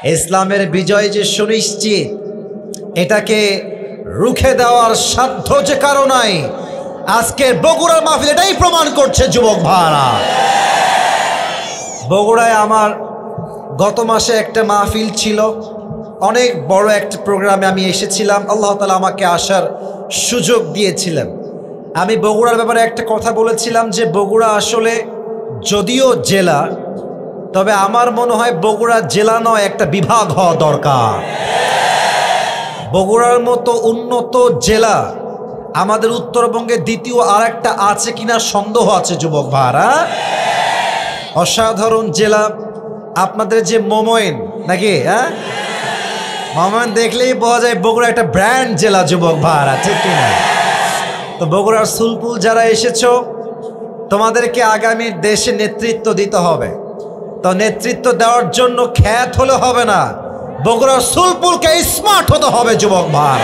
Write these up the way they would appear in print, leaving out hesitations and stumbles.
ইসলামের বিজয় যে সুনিশ্চিত, এটাকে রুখে দেওয়ার সাধ্য যে কারো নাই, আজকের বগুড়ার মাহফিল এটাই প্রমাণ করছে। যুবক ভাইরা, বগুড়ায় আমার গত মাসে একটা মাহফিল ছিল, অনেক বড় একটা প্রোগ্রামে আমি এসেছিলাম। আল্লাহ তাআলা আমাকে আসার সুযোগ দিয়েছিলেন। আমি বগুড়ার ব্যাপারে একটা কথা বলেছিলাম যে বগুড়া আসলে যদিও জেলা, তবে আমার মনে হয় বগুড়া জেলা নয়, একটা বিভাগ হওয়া দরকার। বগুড়ার মতো উন্নত জেলা আমাদের উত্তরবঙ্গে দ্বিতীয় আর একটা আছে কিনা সন্দেহ আছে। যুবক ভাইরা, অসাধারণ জেলা আপনাদের যে মোময়েন, নাকি? হ্যাঁ, মোময়েন দেখলেই বোঝা যায় বগুড়া একটা ব্র্যান্ড জেলা। যুবক ভাইরা, ঠিক কিনা? তো বগুড়ার সুলপুল যারা এসেছো, তোমাদেরকে আগামী দেশে নেতৃত্ব দিতে হবে। তো নেতৃত্ব দেওয়ার জন্য খ্যাত হলে হবে না, বগুড়ার সুলপুলকে স্মার্ট হতে হবে। যুবক ভাই,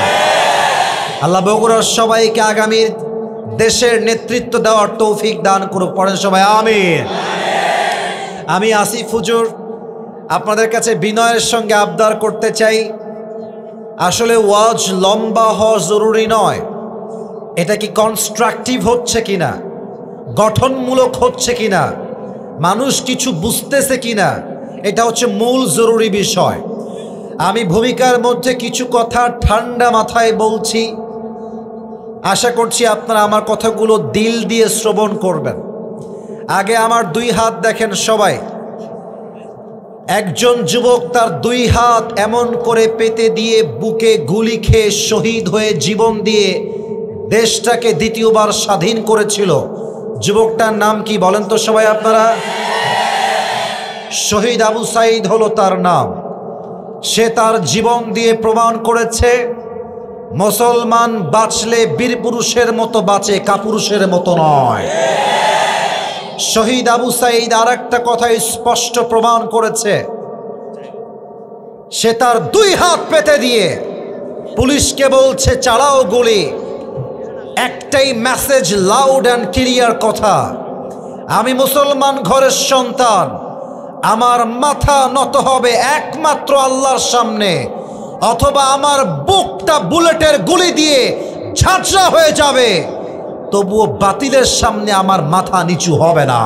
আল্লাহ বগুড়ার সবাইকে আগামী দেশের নেতৃত্ব দেওয়ার তৌফিক দান করুক। পড়েন সবাই আমিন। আমি আসিফ হুজুর আপনাদের কাছে বিনয়ের সঙ্গে আবদার করতে চাই, আসলে ওয়াজ লম্বা হওয়া জরুরি নয়, এটা কি কনস্ট্রাকটিভ হচ্ছে কিনা, গঠনমূলক হচ্ছে কিনা, মানুষ কিছু বুঝতেছে কিনা, এটা হচ্ছে মূল জরুরি বিষয়। আমি ভূমিকার মধ্যে কিছু কথা ঠান্ডা মাথায় বলছি, আশা করছি আপনারা আমার কথাগুলো দিল দিয়ে শ্রবণ করবেন। আগে আমার দুই হাত দেখেন সবাই। একজন যুবক তার দুই হাত এমন করে পেতে দিয়ে বুকে গুলি খেয়ে শহীদ হয়ে জীবন দিয়ে দেশটাকে দ্বিতীয়বার স্বাধীন করেছিল। যুবকটার নাম কি বলেন তো সবাই আপনারা? শহীদ আবু সাঈদ হলো তার নাম। সে তার জীবন দিয়ে প্রমাণ করেছে মুসলমান বাঁচলে বীর পুরুষের মতো বাঁচে, কাপুরুষের মতো নয়। শহীদ আবু সাঈদ আর একটা কথাই স্পষ্ট প্রমাণ করেছে, সে তার দুই হাত পেতে দিয়ে পুলিশকে বলছে চালাও গুলি। একটাই মেসেজ, লাউড অ্যান্ড ক্লিয়ার কথা, আমি মুসলমান ঘরের সন্তান, আমার মাথা নত হবে একমাত্র আল্লাহর সামনে, অথবা আমার বুকটা বুলেটের গুলি দিয়ে ঝাঁঝরা হয়ে যাবে, তবুও বাতিলের সামনে আমার মাথা নিচু হবে না।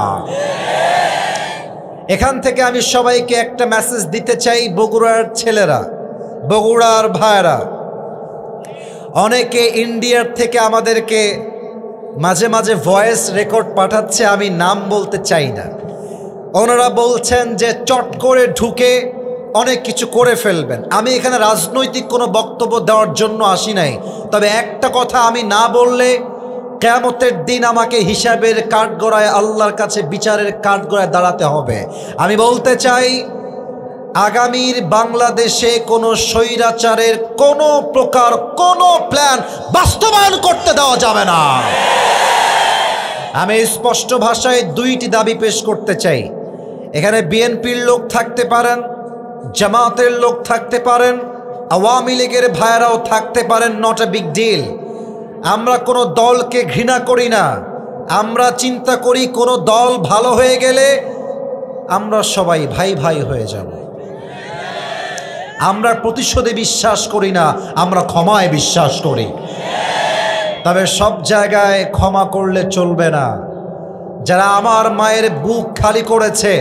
এখান থেকে আমি সবাইকে একটা মেসেজ দিতে চাই। বগুড়ার ছেলেরা, বগুড়ার ভাইরা, অনেকে ইন্ডিয়ার থেকে আমাদেরকে মাঝে মাঝে ভয়েস রেকর্ড পাঠাচ্ছে, আমি নাম বলতে চাই না। ওনারা বলছেন যে চট করে ঢুকে অনেক কিছু করে ফেলবেন। আমি এখানে রাজনৈতিক কোনো বক্তব্য দেওয়ার জন্য আসি নাই, তবে একটা কথা আমি না বললে কিয়ামতের দিন আমাকে হিসাবের কাঠগড়ায়, আল্লাহর কাছে বিচারের কাঠগড়ায় দাঁড়াতে হবে। আমি বলতে চাই, আগামীর বাংলাদেশে কোনো স্বৈরাচারের কোনো প্রকার কোনো প্ল্যান বাস্তবায়ন করতে দেওয়া যাবে না। আমি স্পষ্ট ভাষায় দুইটি দাবি পেশ করতে চাই। এখানে বিএনপির লোক থাকতে পারেন, জামাতের লোক থাকতে পারেন, আওয়ামী লীগের ভাইরাও থাকতে পারেন, নট এ বিগ ডিল। আমরা কোনো দলকে ঘৃণা করি না, আমরা চিন্তা করি কোনো দল ভালো হয়ে গেলে আমরা সবাই ভাই ভাই হয়ে যাব। আমরা প্রতিশোধে বিশ্বাস করি না, আমরা ক্ষমায় বিশ্বাস করি। তবে সব জায়গায় ক্ষমা করলে চলবে না। যারা আমার মায়ের বুক খালি করেছে,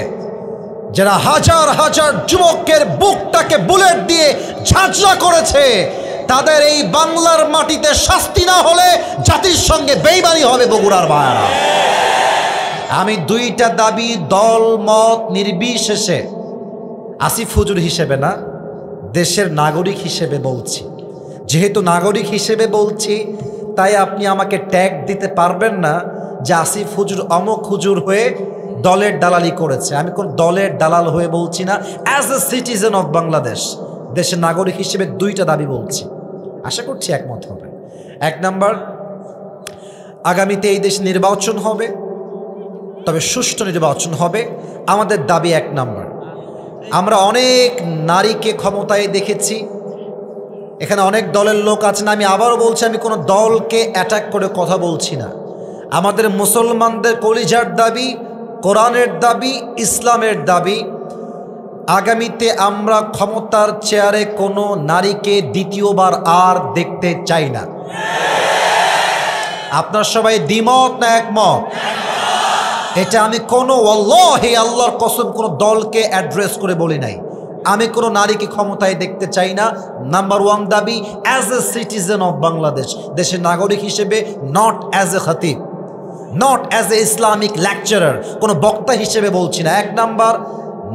যারা হাজার হাজার যুবকের বুকটাকে বুলেট দিয়ে ঝাঁঝরা করেছে, তাদের এই বাংলার মাটিতে শাস্তি না হলে জাতির সঙ্গে বেইমানি হবে। বগুড়ার ভাইরা, আমি দুইটা দাবি দল মত নির্বিশেষে আসিফ হুজুর হিসেবে না, দেশের নাগরিক হিসেবে বলছি। যেহেতু নাগরিক হিসেবে বলছি, তাই আপনি আমাকে ট্যাগ দিতে পারবেন না যে আসিফ হুজুর অমুক হুজুর হয়ে দলের দালালি করেছে। আমি কোন দলের দালাল হয়ে বলছি না, as a citizen of Bangladesh, দেশের নাগরিক হিসেবে দুইটা দাবি বলছি, আশা করছি একমত হবে। এক নাম্বার, আগামীতে এই দেশে নির্বাচন হবে, তবে সুষ্ঠু নির্বাচন হবে। আমাদের দাবি এক নাম্বার, আমরা অনেক নারীকে ক্ষমতায় দেখেছি, এখানে অনেক দলের লোক আছেন। আমি আবারও বলছি, আমি কোনো দলকে অ্যাটাক করে কথা বলছি না। আমাদের মুসলমানদের কলিজার দাবি, কোরআনের দাবি, ইসলামের দাবি, আগামীতে আমরা ক্ষমতার চেয়ারে কোনো নারীকে দ্বিতীয়বার আর দেখতে চাই না। আপনার সবাই দ্বিমত না একমত? এটা আমি কোনো ওয়াল্লাহি আল্লাহর কসম কোনো দলকে অ্যাড্রেস করে বলি নাই। আমি কোনো নারীকে ক্ষমতায় দেখতে চাই না। নাম্বার ওয়ান দাবি, as a citizen of Bangladesh, দেশের নাগরিক হিসেবে, নট অ্যাজ এ খতিব, not as a Islamic lecturer, কোনো বক্তা হিসেবে বলছি না। এক নাম্বার,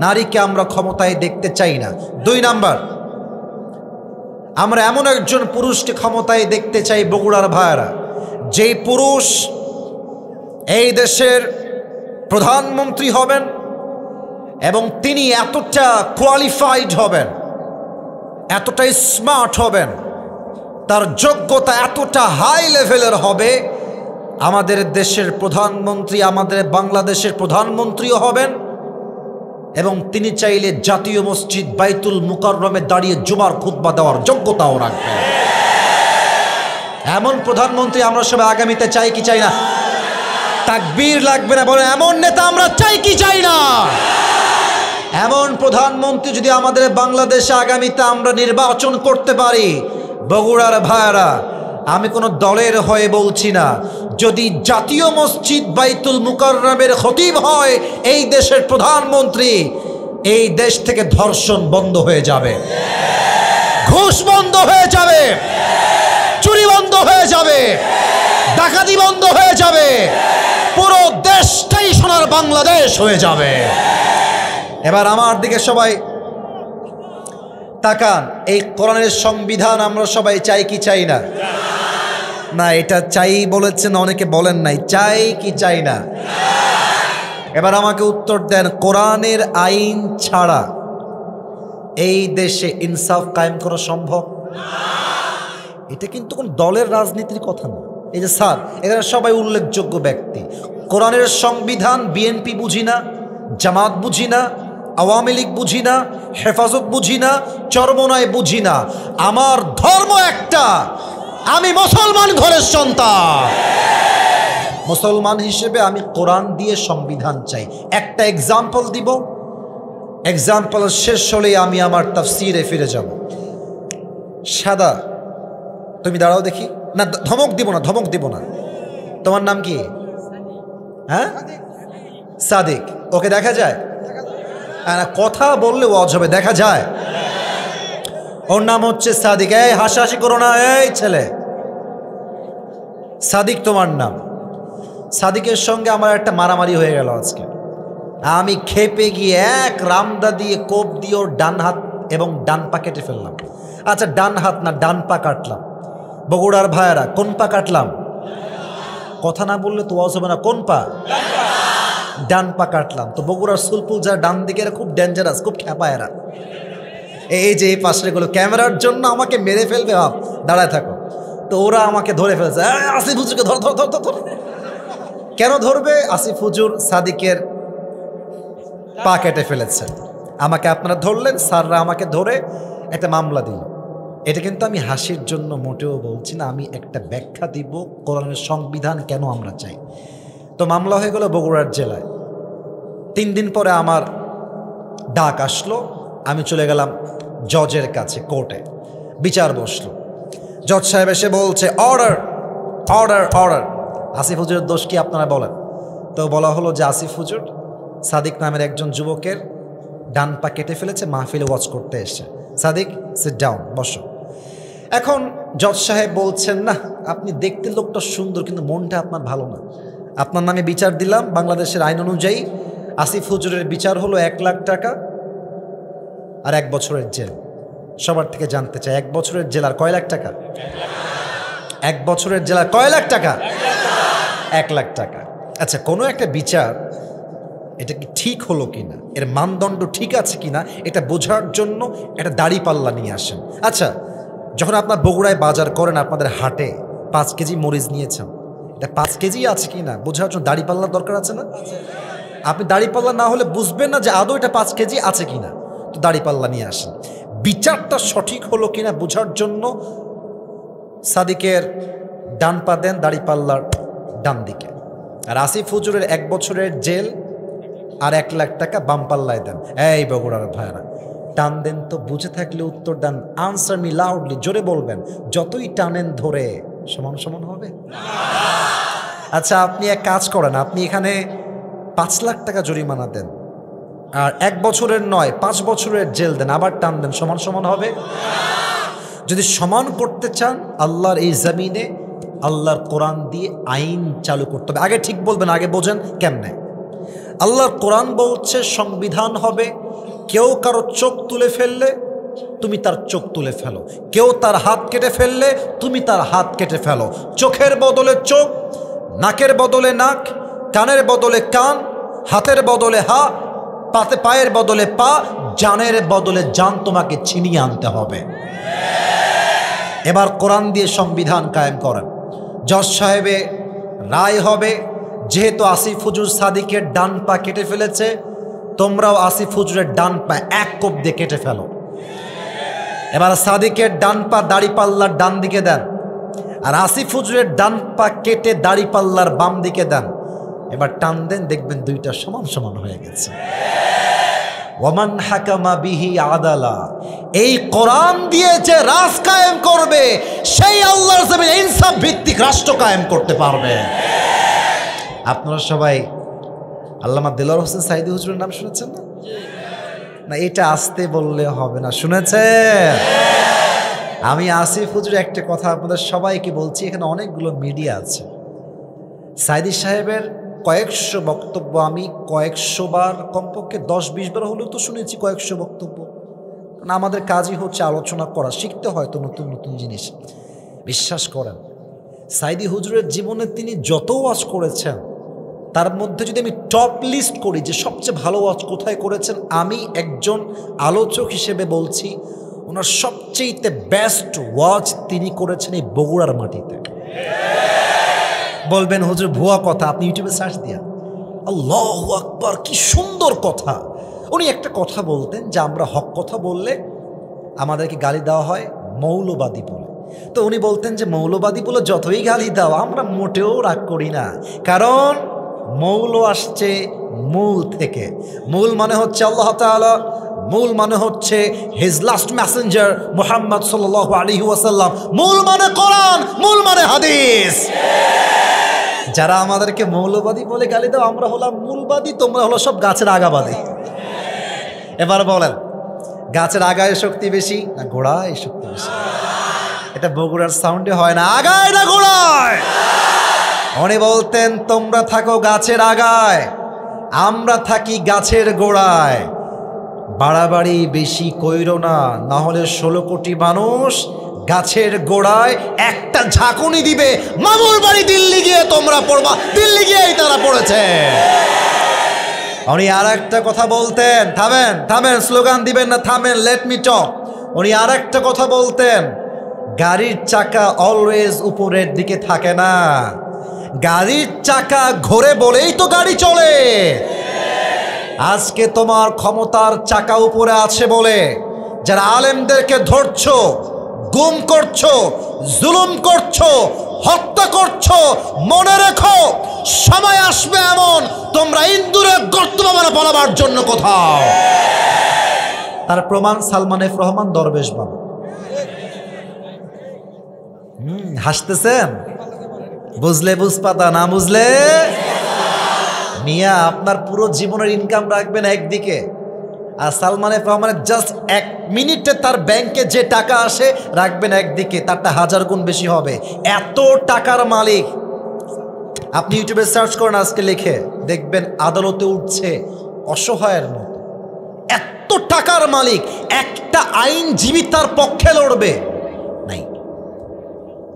নারীকে আমরা ক্ষমতায় দেখতে চাই না। দুই নাম্বার, আমরা এমন একজন পুরুষকে ক্ষমতায় দেখতে চাই বগুড়ার ভাইয়েরা, যেই পুরুষ এই দেশের প্রধানমন্ত্রী হবেন এবং তিনি এতটা কোয়ালিফাইড হবেন, এতটাই স্মার্ট হবেন, তার যোগ্যতা এতটা হাই লেভেলের হবে, আমাদের দেশের প্রধানমন্ত্রী, আমাদের বাংলাদেশের প্রধানমন্ত্রীও হবেন এবং তিনি চাইলে জাতীয় মসজিদ বাইতুল মুকাররমে দাঁড়িয়ে জুমার খুতবা দেওয়ার যোগ্যতাও রাখবেন। এমন প্রধানমন্ত্রী আমরা সবাই আগামীতে চাই কি চাই না? তাকবীর লাগবে না, বলে এমন নেতা আমরা চাই কি চাই না? এমন প্রধানমন্ত্রী যদি আমাদের বাংলাদেশে আগামীতে আমরা নির্বাচন করতে পারি, বগুড়ার ভাইয়েরা, আমি কোনো দলের হয়ে বলছি না, যদি জাতীয় মসজিদ বাইতুল মুকাররমের খতিব হয় এই দেশের প্রধানমন্ত্রী, এই দেশ থেকে ধর্ষণ বন্ধ হয়ে যাবে, ঘুষ বন্ধ হয়ে যাবে, চুরি বন্ধ হয়ে যাবে, ডাকাতি বন্ধ হয়ে যাবে, পুরো দেশটাই সোনার বাংলাদেশ হয়ে যাবে। এবার আমার দিকে সবাই তাকান। এই কোরআনের সংবিধান আমরা সবাই চাই কি চাই না? না, এটা চাই বলেছেন, অনেকে বলেন নাই। চাই কি চাই না? এবার আমাকে উত্তর দেন, কোরআনের আইন ছাড়া এই দেশে ইনসাফ কায়েম করা সম্ভব? এটা কিন্তু কোন দলের রাজনীতির কথা না। এই যে স্যার, এখানে সবাই উল্লেখযোগ্য ব্যক্তি। কোরআনের সংবিধান বিএনপি বুঝি না, জামাত বুঝি না, আওয়ামী লীগ বুঝি না, হেফাজত বুঝি না, চরমনায় বুঝি না। আমার ধর্ম একটা, আমি মুসলমান ঘরের সন্তান। মুসলমান হিসেবে আমি কোরআন দিয়ে সংবিধান চাই। একটা এক্সাম্পল দিব, এক্সাম্পল শেষ হলেই আমি আমার তাফসিরে ফিরে যাব। সাদা, তুমি দাঁড়াও দেখি। না, ধমক দিব না, ধমক দিব না। তোমার নাম কি? হ্যাঁ, সাদিক। ওকে দেখা যায়? কথা বললে ওয়াজ হবে, দেখা যায়? ওর নাম হচ্ছে সাদিক। এই হাসাহাসি করো না, এই ছেলে। সাদিক তোমার নাম। সাদিকের সঙ্গে আমার একটা মারামারি হয়ে গেল আজকে। আমি খেপে গিয়ে এক রামদা দিয়ে কোপ দিয়ে ওর ডান হাত এবং ডান পা কেটে ফেললাম। আচ্ছা, ডান হাত না ডান পা কাটলাম। বগুড়ার ভাইয়েরা, কোন পা কাটলাম? কথা না বললে তো ওয়াজ হবে না। কোন পা? ডান পা কাটলাম। তো বগুড়ার সুলপুল যারা ডান দিকে, এরা খুব ডেঞ্জারাস, খুব খেপা এরা। এই যে এই পাশের গুলো ক্যামেরার জন্য আমাকে মেরে ফেলবে, ভাব, দাঁড়ায় থাকো। তো ওরা আমাকে ধরে ফেলেছে। আসিফ হুজুরকে ধর ধর ধর ধর। কেন ধরবে? আসিফ হুজুর সাদিকের পা কেটে ফেলেছে। আমাকে আপনারা ধরলেন, স্যাররা আমাকে ধরে একটা মামলা দিল। এটা কিন্তু আমি হাসির জন্য মোটেও বলছি না, আমি একটা ব্যাখ্যা দিব কোরআনের সংবিধান কেন আমরা চাই। তো মামলা হয়ে গেল বগুড়ার জেলায়। 3 দিন পরে আমার ডাক আসলো, আমি চলে গেলাম জজের কাছে, কোর্টে বিচার বসলো। জজ সাহেব এসে বলছে, অর্ডার অর্ডার অর্ডার। আসিফ হুজুরের দোষ কি আপনারা বলেন? তো বলা হলো যে আসিফ হুজুর সাদিক নামের একজন যুবকের ডান পা কেটে ফেলেছে, মাহফিলে ওয়াজ করতে এসে। সাদিক, সিট ডাউন, বসো। এখন জজ সাহেব বলছেন, না, আপনি দেখতে লোকটা সুন্দর কিন্তু মনটা আপনার ভালো না। আপনার নামে বিচার দিলাম। বাংলাদেশের আইন অনুযায়ী আসিফ হুজুরের বিচার হলো 1 লাখ টাকা আর 1 বছরের জেল। সবার থেকে জানতে চাই, 1 বছরের জেল আর কয় লাখ টাকা? 1 বছরের জেল আর কয় লাখ টাকা? 1 লাখ টাকা। আচ্ছা, কোনো একটা বিচার এটা কি ঠিক হলো কিনা, এর মানদণ্ড ঠিক আছে কিনা, এটা বোঝার জন্য একটা দাড়িপাল্লা নিয়ে আসেন। আচ্ছা, যখন আপনার বগুড়ায় বাজার করেন, আপনাদের হাটে 5 কেজি মরিচ নিয়েছেন, এটা 5 কেজি আছে কিনা বোঝার জন্য দাড়িপাল্লার দরকার আছে না? আপনি দাড়িপাল্লা না হলে বুঝবেন না যে আদৌ এটা 5 কেজি আছে কিনা। তো দাড়িপাল্লা নিয়ে আসেন। বিচারটা সঠিক হলো কিনা বোঝার জন্য সাদিকের ডান পা দেন দাড়িপাল্লার ডান দিকে, আর আসিফ হুজুরের 1 বছরের জেল আর 1 লাখ টাকা বাম পাল্লায় দেন। এই বগুড়ার ভাইরা, টান দেন তো, বুঝে থাকলে উত্তর দেন। আনসার মি লাউডলি, জোরে বলবেন। যতই টানেন ধরে সমান সমান হবে। আচ্ছা, আপনি এক কাজ করেন, আপনি এখানে 5 লাখ টাকা জরিমানা দেন, আর 1 বছরের নয় 5 বছরের জেল দেন, আবার টান দেন, সমান সমান হবে? যদি সমান করতে চান, আল্লাহর এই জমিনে আল্লাহর কোরআন দিয়ে আইন চালু করতে হবে। আগে ঠিক বলবেন, আগে বোঝেন কেমনে। আল্লাহর কোরআন বলছে সংবিধান হবে, কেউ কারো চোখ তুলে ফেললে তুমি তার চোখ তুলে ফেলো, কেউ তার হাত কেটে ফেললে তুমি তার হাত কেটে ফেলো। চোখের বদলে চোখ, নাকের বদলে নাক, কানের বদলে কান, হাতের বদলে হাত, পায়ের বদলে পা, জানের বদলে জান তোমাকে ছিনিয়ে আনতে হবে। এবার কোরআন দিয়ে সংবিধান কায়েম করেন। জজ সাহেবে রায় হবে, যেহেতু আসিফ হুজুর সাদিকের ডান পা কেটে ফেলেছে, তোমরাও আসিফ হুজুরের ডান পা 1 কোপ দিয়ে কেটে ফেলো। এবার সাদিকের ডান পা দাড়িপাল্লার ডান দিকে দেন, আর আসিফ হুজুরের ডান পা কেটে দাড়িপাল্লার বাম দিকে দেন। এবার টান দেন, দেখবেন দুইটা সমান সমান হয়ে গেছে। ওয়ামান হাকামা বিহি আদালা, এই কোরআন দিয়ে যে রাজ কায়েম করবে, সেই আল্লাহর জমিনে ইনসাফ ভিত্তিক রাষ্ট্র কায়েম করতে পারবে। আপনারা সবাই আল্লামা দেলোয়ার হোসেন সাইদি হুজুরের নাম শুনেছেন না? না, এটা আসতে বললে হবে না, শুনেছেন? আমি আসিফ হুজুর একটা কথা আপনাদের সবাইকে বলছি, এখানে অনেকগুলো মিডিয়া আছে। সাইদি সাহেবের কয়েকশো বক্তব্য আমি কয়েকশো বার, কমপক্ষে 10-20 বার হলেও তো শুনেছি কয়েকশো বক্তব্য। কারণ আমাদের কাজই হচ্ছে আলোচনা করা, শিখতে হয় তো নতুন নতুন জিনিস। বিশ্বাস করেন, সাইদি হুজুরের জীবনে তিনি যত ওয়াজ করেছেন, তার মধ্যে যদি আমি টপ লিস্ট করি যে সবচেয়ে ভালো ওয়াজ কোথায় করেছেন, আমি একজন আলোচক হিসেবে বলছি, ওনার সবচেয়ে বেস্ট ওয়াজ তিনি করেছেন এই বগুড়ার মাটিতে। বলবেন হুজুর ভুয়া কথা, আপনি ইউটিউবে সার্চ দিয়া, আল্লাহু আকবার, কি সুন্দর কথা। উনি একটা কথা বলতেন যে আমরা হক কথা বললে আমাদেরকে গালি দেওয়া হয় মৌলবাদী বলে। তো উনি বলতেন যে মৌলবাদী বলে যতই গালি দাও আমরা মোটেও রাগ করি না, কারণ মৌল আসছে মূল থেকে। মূল মানে হচ্ছে আল্লাহ তাআলা, মূল মানে হচ্ছে হিজ লাস্ট মেসেঞ্জার মুহাম্মদ সাল্লাল্লাহু আলাইহি ওয়াসাল্লাম, মূল মানে কোরআন, মূল মানে হাদিস। যারা আমাদেরকে মৌলবাদী বলে গালি দাও, আমরা হলাম মূলবাদী, তোমরা হলো সব গাছের আগাবাদী। এবার বলেন, গাছের আগায় শক্তি বেশি না গোড়ায় শক্তি বেশি? এটা বগুড়ার সাউন্ডে হয় না, আগায় না গোড়ায়। উনি বলতেন তোমরা থাকো গাছের আগায়, আমরা থাকি গাছের গোড়ায়। বাড়াবাড়ি বেশি কইরো না, না হলে 16 কোটি মানুষ গাছের গোড়ায় একটা ঝাঁকুনি দিবে, মামুর বাড়ি দিল্লি গিয়ে তোমরা পড়বা, দিল্লি গিয়েই তারা পড়েছে। উনি আর একটা কথা বলতেন, থামেন থামেন, স্লোগান দিবেন না, থামেন, লেট মি টক। উনি আর একটা কথা বলতেন, গাড়ির চাকা অলওয়েজ উপরের দিকে থাকে না, গাড়ির চাকা ঘোরে বলেই তো গাড়ি চলে। আজকে তোমার ক্ষমতার চাকা উপরে আছে বলে যারা আলেমদেরকে ধরছো, গুম করছো, জুলুম করছো, হত্যা করছো, মনে রেখো সময় আসবে এমন তোমরা ইন্দুরে গর্ত পালাবার জন্য কোথাও। তার প্রমাণ সালমান এফ রহমান দরবেশ বাবু। হাসতেছেন? বুঝলে বুঝপাতা, না বুঝলে মিয়া আপনার পুরো জীবনের ইনকাম রাখবেন একদিকে, আর সালমান এফ রহমানের জাস্ট 1 মিনিটে তার ব্যাংকে যে টাকা আসে রাখবেন একদিকে, তারটা 1000 গুণ বেশি হবে। এত টাকার মালিক। আপনি ইউটিউবে সার্চ করেন, আজকে লিখে দেখবেন আদালতে উঠছে অসহায়ের মতো। এত টাকার মালিক, একটা আইনজীবী তার পক্ষে লড়বে নাই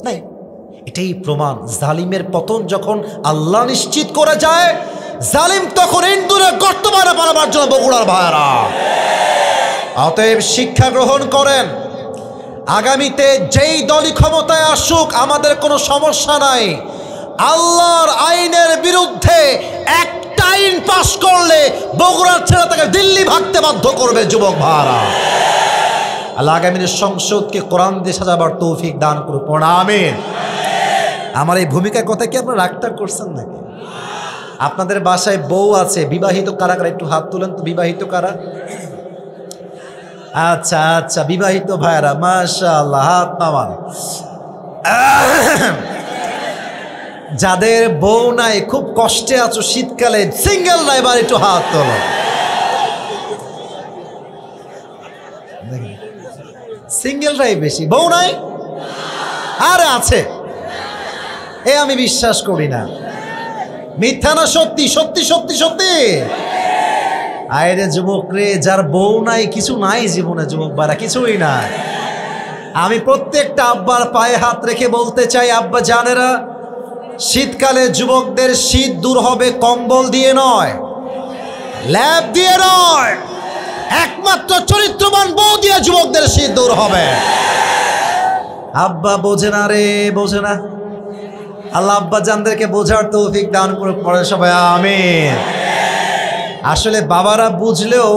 নাই। এটাই প্রমাণ, জালিমের পতন যখন আল্লাহ নিশ্চিত করে যায়, জালিম তখন ইন্দুরে গর্ত বানাবার জন্য বগুড়ার ভাইরা। অতএব শিক্ষা গ্রহণ করেন, আগামীতে যেই দলই ক্ষমতায় আসুক আমাদের কোনো সমস্যা নাই। আল্লাহর আইনের বিরুদ্ধে একটা আইন পাশ করলে বগুড়ার ছেলে তাকে দিল্লি ভাগতে বাধ্য করবে যুবক ভাইরা। আল্লাহ আগামীর সংসদকে কোরআন দিয়ে সাজাবার তৌফিক দান করুন, আমিন। আমার এই ভূমিকার কথা কি আপনারা রাগটা করছেন নাকি? আপনাদের বাসায় বউ আছে, বিবাহিত কারা কারা একটু হাত তুলেন তো, বিবাহিত কারা? আচ্ছা আচ্ছা, বিবাহিত ভাইরা মাশাআল্লাহ, হাত নামান। যাদের বউ নাই, খুব কষ্টে আছো শীতকালে, সিঙ্গেল নাই, এবার একটু হাত তোলো। সিঙ্গেলরাই বেশি, বউ নাই? আরে আছে, এ আমি বিশ্বাস করি না। মিথ্যা না সত্যি? সত্যি সত্যি সত্যি। আরে যুবক রে, যার বউ নাই, কিছু নাই জীবনে যুবক বারা, কিছুই নাই। আমি প্রত্যেকটা আব্বার পায়ে হাত রেখে বলতে চাই, আব্বা জানেরা, শীতকালে যুবকদের শীত দূর হবে কম্বল দিয়ে নয়, ল্যাব দিয়ে নয়, একমাত্র চরিত্রবান বউ দিয়ে যুবকদের শীত দূর হবে। আব্বা বোঝে না রে, বোঝে না। আল্লাহ আব্বা জানদেরকে বোঝার তৌফিক দান করুক, পড়ে সবাই আমিন। আসলে বাবারা বুঝলেও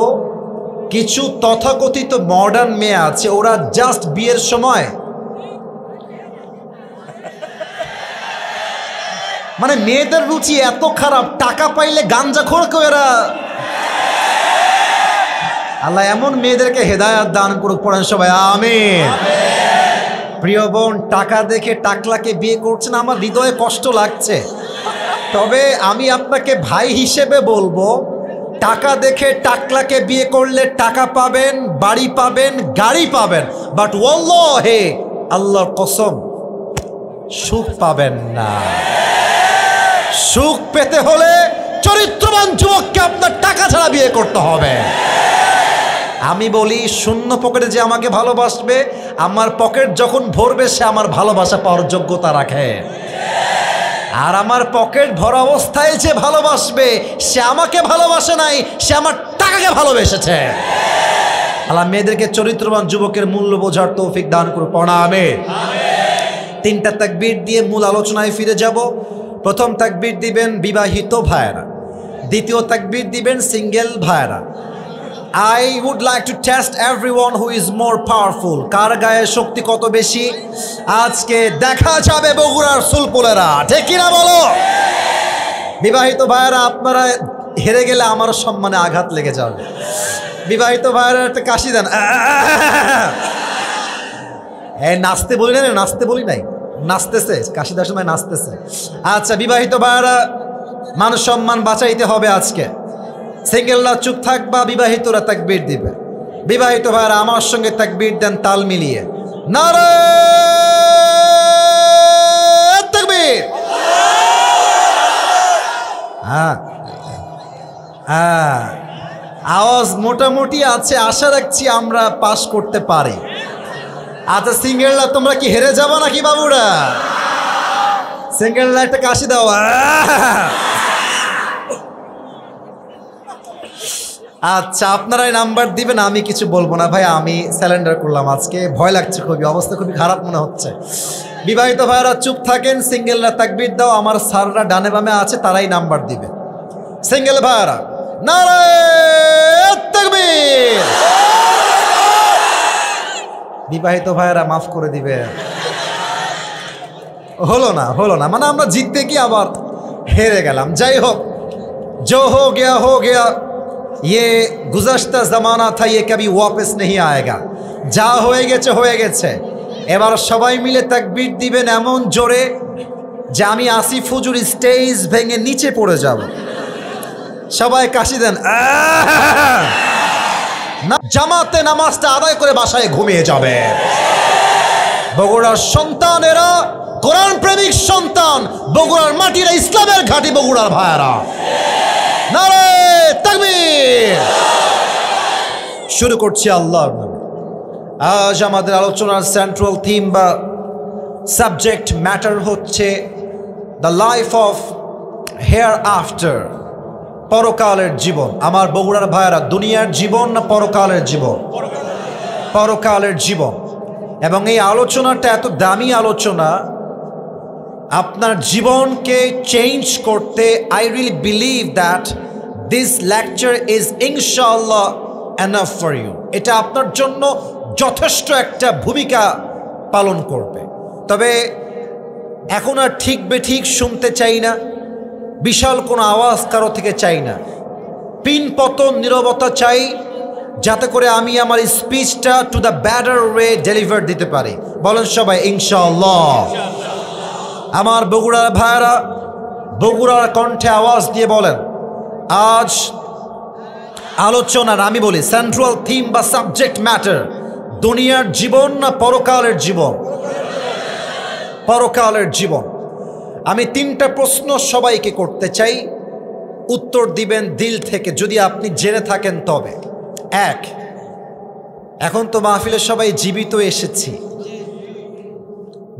কিছু তথাকথিত মডার্ন মেয়ে আছে, ওরা জাস্ট বিয়ের সময় মানে মেয়েদের রুচি এত খারাপ, টাকা পাইলে গাঞ্জাখোর কেউ এরা। আল্লাহ এমন মেয়েদেরকে হেদায়েত দান করুক, পড়েন সবাই আমিন। প্রিয় বোন, টাকা দেখে টাকলাকে বিয়ে করছেন, আমার হৃদয়ে কষ্ট লাগছে। তবে আমি আপনাকে ভাই হিসেবে বলবো, টাকা দেখে টাকলাকে বিয়ে করলে টাকা পাবেন, বাড়ি পাবেন, গাড়ি পাবেন, বাট ওয়াল্লাহি আল্লাহর কসম সুখ পাবেন না। সুখ পেতে হলে চরিত্রবান যুবককে আপনার টাকা ছাড়া বিয়ে করতে হবে। আমি বলি, শূন্য পকেটে যে আমাকে ভালোবাসবে, আমার পকেট যখন ভরবে সে আমার ভালোবাসা পাওয়ার যোগ্যতা রাখে। আর আমার পকেট ভরা অবস্থায় যে ভালোবাসবে, সে আমাকে ভালোবাসে নাই, সে আমার টাকাকে ভালোবেসেছে। আল্লাহ মেয়েদেরকে চরিত্রবান যুবকের মূল্য বোঝার তৌফিক দান করুক, পড়া আমিন। তিনটা তাকবীর দিয়ে মূল আলোচনায় ফিরে যাব। প্রথম তাকবীর দিবেন বিবাহিত ভাইয়েরা, দ্বিতীয় তাকবীর দিবেন সিঙ্গেল ভাইয়েরা। I would like to test everyone who is more powerful. কার গায়ে শক্তি কত বেশি আজকে দেখা যাবে বগুড়ার সুলপুলেরা, ঠিক কিনা বলো? বিবাহিত ভাইয়েরা, আপনারা হেরে গেলে আমার সম্মানে আঘাত লেগে যাবে। বিবাহিত ভাইয়েরা একটা কাশি দেন। নাচতে বলি না, নাচতে বলি নাই, নাচতেছে, কাশি দেওয়ার সময় নাচতেছে। আচ্ছা, বিবাহিত ভাইয়েরা, মান সম্মান বাঁচাইতে হবে আজকে। সিঙ্গেলরা চুপ থাকবা, বিবাহিতরা তাকবীর দিবে। বিবাহিত ভাইরা আমার সঙ্গে তাকবীর দেন তাল মিলিয়ে, নারে তাকবীর। হ্যাঁ হ্যাঁ, আওয়াজ মোটামুটি আছে, আশা রাখছি আমরা পাস করতে পারি। আচ্ছা সিঙ্গেলরা, তোমরা কি হেরে যাবা নাকি বাবুরা? সিঙ্গেলরা একটা কাশি দাও। আচ্ছা, আপনারাই নাম্বার দিবেন, আমি কিছু বলবো না ভাই, আমি স্যালেন্ডার করলাম আজকে, ভয় লাগছে খুবই, অবস্থা খুবই খারাপ মনে হচ্ছে। বিবাহিত ভাইরা চুপ থাকেন, সিঙ্গেলরা তাকবীর দাও, আমার স্যাররা ডানে বামে আছে, তারাই নাম্বার দিবে। সিঙ্গেল ভাইরা, নারে তাকবীর। বিবাহিত ভাইরা মাফ করে দিবে। হলো না, হলো না, মানে আমরা জিততে গিয়ে আবার হেরে গেলাম। যাই হোক, जो हो गया, ये गुज़श्ता ज़माना था, ये कभी वापस नहीं आएगा। যা হয়ে গেছে হয়ে গেছে। এবার সবাই মিলে তাকবীর দিবেন এমন জোরে যে আমি আসিফ হুজুর স্টেজ ভেঙে নিচে পড়ে যাব। সবাই কাশি দেন। জামাতে নামাজটা আদায় করে বাসায় ঘুমিয়ে যাবে। বগুড়ার সন্তানেরা, কোরআন প্রেমিক সন্তান, বগুড়ার মাটিরা ইসলামের ঘাঁটি, বগুড়ার ভাইয়েরা, নারে তাকবীর। শুরু করছি আল্লাহর নামে। আজ আমাদের আলোচনার সেন্ট্রাল থিম বা সাবজেক্ট ম্যাটার হচ্ছে the life of hair after, পরকালের জীবন। আমার বগুড়ার ভাইয়েরা, দুনিয়ার জীবন না পরকালের জীবন? পরকালের জীবন। এবং এই আলোচনাটা এত দামি আলোচনা, আপনার জীবনকে চেঞ্জ করতে I really believe that this lecture is ইনশাআল্লাহ এনাফ ফর ইউ। এটা আপনার জন্য যথেষ্ট একটা ভূমিকা পালন করবে। তবে এখন আর ঠিক বেঠিক শুনতে চাই না, বিশাল কোনো আওয়াজ কারো থেকে চাই না, পিন পতন নীরবতা চাই, যাতে করে আমি আমার স্পিচটা to the better way deliver দিতে পারি। বলেন সবাই ইনশাআল্লাহ। আমার বগুড়ার ভাইরা বগুড়ার কণ্ঠে আওয়াজ দিয়ে বলেন, আজ আলোচনার আমি বলি সেন্ট্রাল থিম বা সাবজেক্ট ম্যাটার দুনিয়ার জীবন না পরকালের জীবন? পরকালের জীবন। আমি 3টা প্রশ্ন সবাইকে করতে চাই, উত্তর দিবেন দিল থেকে যদি আপনি জেনে থাকেন তবে। 1, এখন তো মাহফিলে সবাই জীবিত এসেছি,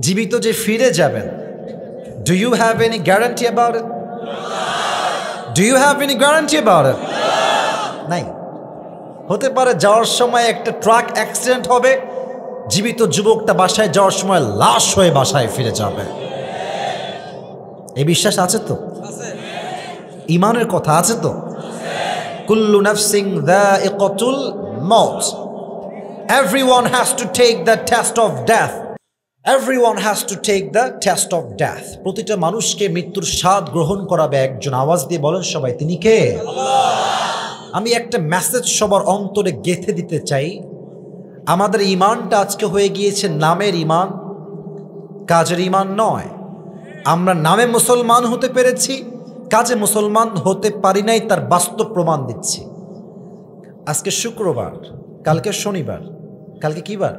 জীবিত যে ফিরে যাবেন, do you have any guarantee about it? Do you have any guarantee about it? নাই। হতে পারে যাওয়ার সময় একটা ট্রাক অ্যাক্সিডেন্ট হবে, জীবিত যুবকটা বাসায় যাওয়ার সময় লাশ হয়ে বাসায় ফিরে যাবে। এই বিশ্বাস আছে তো? ইমানের কথা আছে তো? কুল্লু নাফসিন যায়িকাতুল মাউত, everyone has to take the test of death, everyone has to take the test of death. প্রতিটা মানুষকে মৃত্যুর স্বাদ গ্রহণ করাবে একজন। আওয়াজ দিয়ে বলেন সবাই, তিনি কে? আমি একটা মেসেজ সবার অন্তরে গেঁথে দিতে চাই। আমাদের ইমানটা আজকে হয়ে গিয়েছে নামের ইমান, কাজের ইমান নয়। আমরা নামে মুসলমান হতে পেরেছি, কাজে মুসলমান হতে পারি নাই, তার বাস্তব প্রমাণ দিচ্ছি। আজকে শুক্রবার, কালকে শনিবার। কালকে কি বার?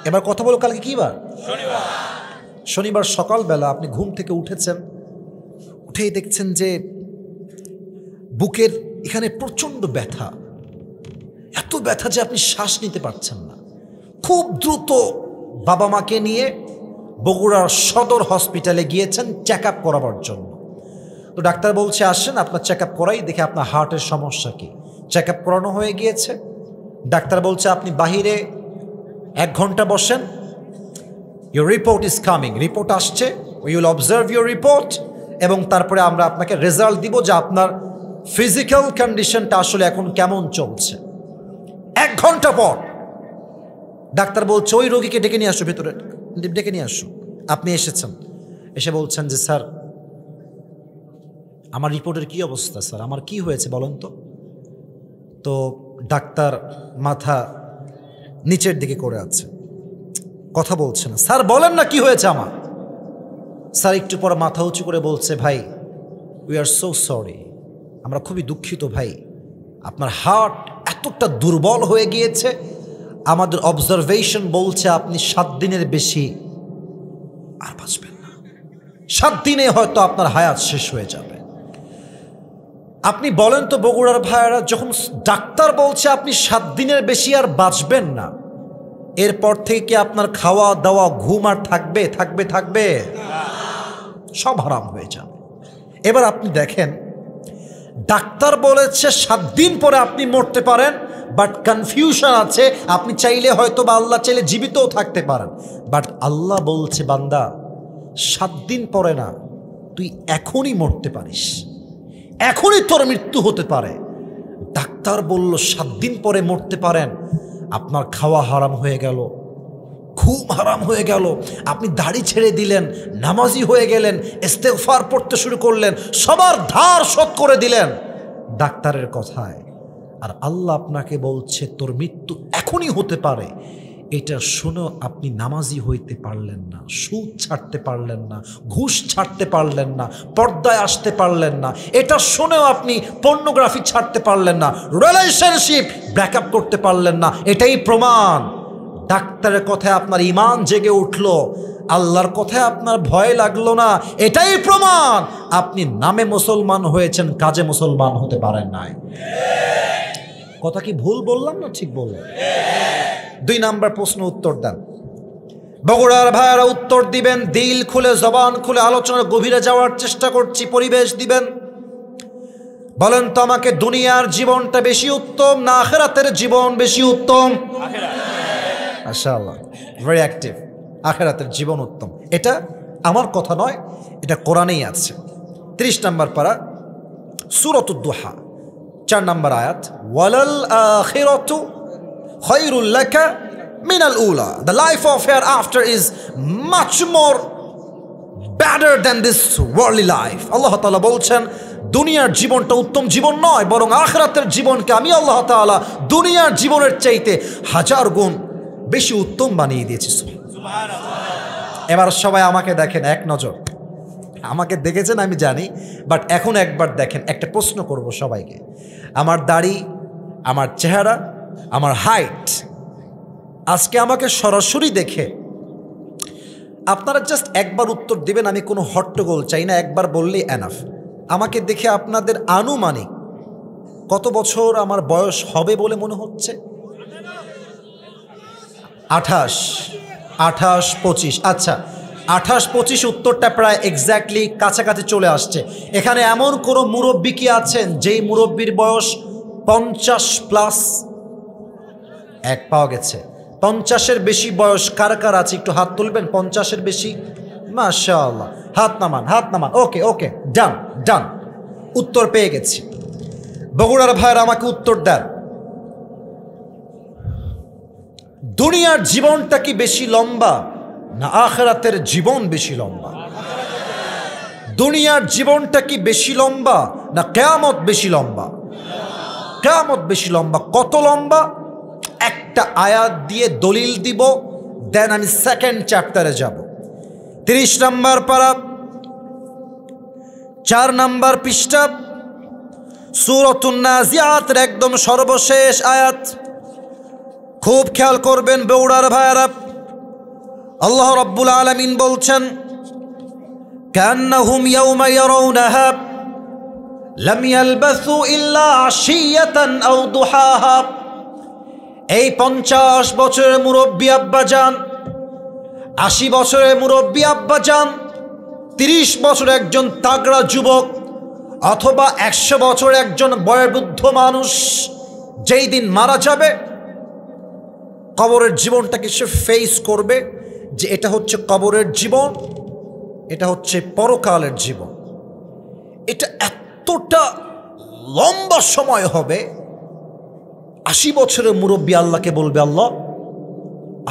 এবার কথা বলো, কালকে কি বার? শনিবার সকালবেলা আপনি ঘুম থেকে উঠেছেন, উঠেই দেখছেন যে বুকের এখানে প্রচণ্ড ব্যথা, এত ব্যথা যে আপনি শ্বাস নিতে পারছেন না। খুব দ্রুত বাবা মাকে নিয়ে বগুড়ার সদর হসপিটালে গিয়েছেন চেক আপ করাবার জন্য। তো ডাক্তার বলছে আসেন আপনার চেক আপ করাই, দেখে আপনার হার্টের সমস্যা কি। চেক আপ করানো হয়ে গিয়েছে। ডাক্তার বলছে আপনি বাহিরে 1 ঘন্টা বসেন, your report is coming. Report আসছে, we will observe your report, এবং তারপরে আমরা আপনাকে রেজাল্ট দিব যে আপনার ফিজিক্যাল কন্ডিশনটা আসলে এখন কেমন চলছে। 1 ঘন্টা পর ডাক্তার বলছে ওই রোগীকে ডেকে নিয়ে আসো, ভেতরে ডেকে নিয়ে আসো। আপনি এসেছেন, এসে বলছেন যে স্যার আমার রিপোর্টের কি অবস্থা, স্যার আমার কি হয়েছে বলুন তো। তো ডাক্তার মাথা নিচের দিকে করে আছে, কথা বলছে না। স্যার বলেন না কি হয়েছে আমার। স্যার একটু পর মাথা উঁচু করে বলছে ভাই উই আর সো সরি, আমরা খুবই দুঃখিত ভাই, আপনার হার্ট এতটা দুর্বল হয়ে গিয়েছে, আমাদের অবজারভেশন বলছে আপনি 7 দিনের বেশি আর বাঁচবেন না, 7 দিনে হয়তো আপনার হায়াত শেষ হয়ে যাবে। আপনি বলেন তো বগুড়ার ভাইয়েরা, যখন ডাক্তার বলছে আপনি 7 দিনের বেশি আর বাঁচবেন না, এরপর থেকে কি আপনার খাওয়া দাওয়া ঘুম আর থাকবে? থাকবে থাকবে সব হারাম হয়ে যাবে। এবার আপনি দেখেন, ডাক্তার বলেছে 7 দিন পরে আপনি মরতে পারেন, বাট কনফিউশন আছে, আপনি চাইলে হয়তো বা আল্লাহ চাইলে জীবিতও থাকতে পারেন, বাট আল্লাহ বলছে বান্দা 7 দিন পরে না, তুই এখনই মরতে পারিস, এখনই তোর মৃত্যু হতে পারে। ডাক্তার বলল 7 দিন পরে মরতে পারেন, আপনার খাওয়া হারাম হয়ে গেল, ঘুম হারাম হয়ে গেল, আপনি দাড়ি ছেড়ে দিলেন, নামাজি হয়ে গেলেন, ইস্তেগফার পড়তে শুরু করলেন, সবার ধার শোধ করে দিলেন ডাক্তারের কথায়, আর আল্লাহ আপনাকে বলছে তোর মৃত্যু এখনই হতে পারে। এটা শুনেও আপনি নামাজি হইতে পারলেন না, সুদ ছাড়তে পারলেন না, ঘুষ ছাড়তে পারলেন না, পর্দায় আসতে পারলেন না, এটা শুনেও আপনি পর্নোগ্রাফি ছাড়তে পারলেন না, রিলেশনশিপ ব্রেকআপ করতে পারলেন না। এটাই প্রমাণ ডাক্তারের কথায় আপনার ঈমান জেগে উঠল, আল্লাহর কথায় আপনার ভয় লাগলো না। এটাই প্রমাণ আপনি নামে মুসলমান হয়েছেন, কাজে মুসলমান হতে পারেন নাই। কথা কি ভুল বললাম না ঠিক বললাম? 2 নাম্বার প্রশ্ন উত্তর দেন। বগুড়ার ভাইয়েরা উত্তর দিবেন, দিল খুলে জবান খুলে আলোচনার গভীরে যাওয়ার চেষ্টা করছি, পরিবেশ দিবেন। বলেন তো আমাকে, দুনিয়ার জীবনটা বেশি উত্তম না আখিরাতের জীবন বেশি উত্তম? মাশাআল্লাহ, ভেরি অ্যাক্টিভ। আখিরাতের জীবন উত্তম, এটা আমার কথা নয়, এটা কোরআনেই আছে। 30 নম্বর পারা সূরাতুদ দুহা 4 নম্বর আয়াত, ওয়ালাল আখিরাতু খায়রুল লাকা মিনাল উলা, the life of hereafter is much more better than this worldly life. আল্লাহ তাআলা বলছেন দুনিয়ার জীবনটা উত্তম জীবন নয়, বরং আখিরাতের জীবনকে আমি আল্লাহ তাআলা দুনিয়ার জীবনের চাইতে 1000 গুণ বেশি উত্তম বানিয়ে দিয়েছি। সুবহানাল্লাহ। এবার সবাই আমাকে দেখেন এক নজর। আমাকে দেখেছেন আমি জানি, বাট এখন একবার দেখেন। একটা প্রশ্ন করব সবাইকে। আমার দাড়ি, আমার চেহারা, আমার হাইট, আজকে আমাকে সরাসরি দেখে আপনারা জাস্ট একবার উত্তর দিবেন। আমি কোনো হট্টগোল চাই না, একবার বললেই এনাফ। আমাকে দেখে আপনাদের আনুমানিক কত বছর আমার বয়স হবে বলে মনে হচ্ছে? 28, 25। আচ্ছা, 28-25 উত্তরটা প্রায় এক্স্যাক্টলি কাছাকাছি চলে আসছে। এখানে এমন কোনো মুরব্বী কি আছেন যেই মুরব্বীর বয়স 50+? এক পাওয়া গেছে। 50-এর বেশি বয়স কার কার আছে একটু হাত তুলবেন। 50-এর বেশি, মাশাআল্লাহ, হাত নামান, হাত নামান। ওকে ওকে, ডান ডান, উত্তর পেয়ে গেছি। বগুড়ার ভাইয়ের আমাকে উত্তর দেন, দুনিয়ার জীবনটা কি বেশি লম্বা না আখিরাতের জীবন বেশি লম্বা? দুনিয়ার জীবনটা কি বেশি লম্বা না কিয়ামত বেশি লম্বা? কিয়ামত বেশি লম্বা। কত লম্বা? একটা আয়াত দিয়ে দলিল দিব, দেন আমি সেকেন্ড চ্যাপ্টারে যাব। 30 নম্বর পারা, 4 নম্বর পৃষ্ঠা, সূরাতুন নাজিআতের একদম সর্বশেষ আয়াত। খুব খেয়াল করবেন বগুড়ার ভাইয়েরা। আল্লাহ রাব্বুল আলামিন বলছেন, কান্নাহুম ইয়াওমা ইয়ারাউনাহা লাম ইয়ালবাসু ইল্লা আশিয়াতান আও দুহাহা। এই 50 বছরের মুরব্বী আব্বাজান, 80 বছরের মুরব্বী আব্বাজান, 30 বছরের একজন তাগড়া যুবক, অথবা 100 বছরের একজন বয়োবৃদ্ধ মানুষ যেই দিন মারা যাবে, কবরের জীবনটাকে সে ফেস করবে যে এটা হচ্ছে কবরের জীবন, এটা হচ্ছে পরকালের জীবন। এটা এতটা লম্বা সময় হবে। 80 বছরের মুরব্বী আল্লাহকে বলবে, আল্লাহ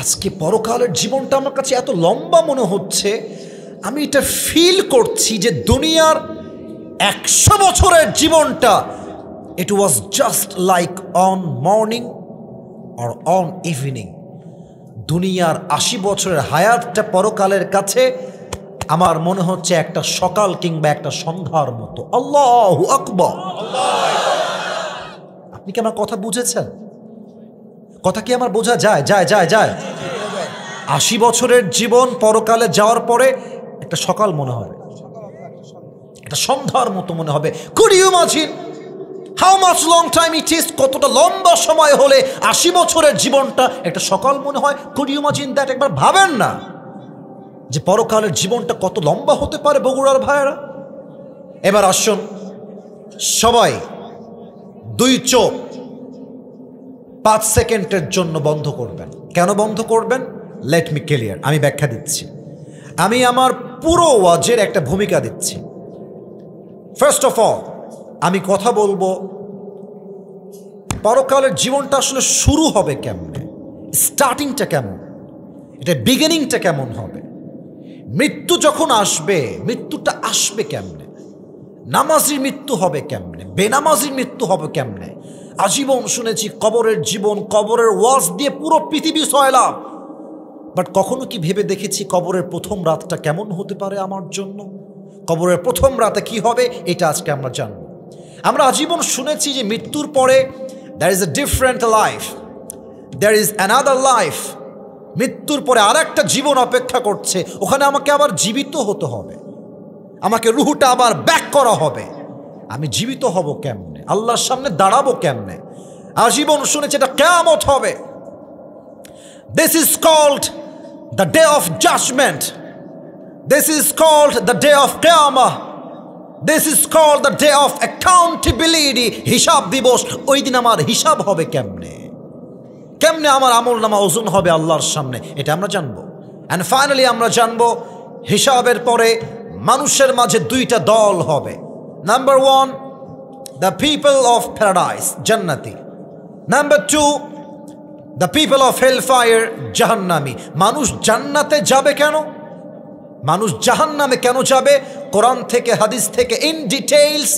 আজকে পরকালের জীবনটা আমার কাছে এত লম্বা মনে হচ্ছে, আমি এটা ফিল করছি যে দুনিয়ার 100 বছরের জীবনটা it was just like on morning or on evening. দুনিয়ার 80 বছরের হায়াতটা পরকালের কাছে আমার মনে হচ্ছে একটা সকাল কিংবা একটা সন্ধ্যার মতো। আল্লাহু আকবার। আপনি কি আমার কথা বুঝেছেন? কথা কি আমার বোঝা যায়? যায় যায় যায় 80 বছরের জীবন পরকালে যাওয়ার পরে একটা সকাল মনে হবে, একটা সন্ধ্যার মতো মনে হবে। Could you imagine how much long time it is? কতটা লম্বা সময় হলে 80 বছরের জীবনটা একটা সকাল মনে হয়। Could you imagine that? একবার ভাবেন না যে পরকালের জীবনটা কত লম্বা হতে পারে বগুড়ার ভাইয়েরা। এবার আসুন সবাই 2 চোখ 5 সেকেন্ডের জন্য বন্ধ করবেন। কেন বন্ধ করবেন? লেট মি ক্লিয়ার, আমি ব্যাখ্যা দিচ্ছি। আমি আমার পুরো ওয়াজের একটা ভূমিকা দিচ্ছি। ফার্স্ট অফ অল আমি কথা বলবো পরকালের জীবনটা আসলে শুরু হবে কেমনে, স্টার্টিংটা কেমন, এটা বিগিনিংটা কেমন হবে, মৃত্যু যখন আসবে মৃত্যুটা আসবে কেমনে, নামাজির মৃত্যু হবে কেমনে, বেনামাজির মৃত্যু হবে কেমনে। আজীবন শুনেছি কবরের জীবন, কবরের ওয়াজ দিয়ে পুরো পৃথিবী সয়লাম, বাট কখনো কি ভেবে দেখেছি কবরের প্রথম রাতটা কেমন হতে পারে আমার জন্য? কবরের প্রথম রাতে কি হবে এটা আজকে আমরা জানব। আমরা আজীবন শুনেছি যে মৃত্যুর পরে there is a different life, there is another life. মৃত্যুর পরে আর একটা জীবন অপেক্ষা করছে, ওখানে আমাকে আবার জীবিত হতে হবে, আমাকে রুহটা আবার ব্যাক করা হবে। আমি জীবিত হব কেমনে? আল্লাহর সামনে দাঁড়াবো কেমনে? আজীবন শুনেছি এটা কিয়ামত হবে। This is called the day of judgement, this is called the day of কিয়ামা, this is called the day of accountability. হিসাব দিবস। ওই দিন আমার হিসাব হবে কেমনে, কেমনে আমার আমল নামা ওজন হবে আল্লাহর সামনে, এটা আমরা জানবো। অ্যান্ড ফাইনালি আমরা জানবো হিসাবের পরে মানুষের মাঝে 2টা দল হবে। Number 1 the people of paradise, জান্নাতি। Number 2 the people of hellfire, জাহান্নামী। মানুষ জান্নাতে যাবে কেন? মানুষ জাহান্নামে কেন যাবে, কোরআন থেকে হাদিস থেকে in details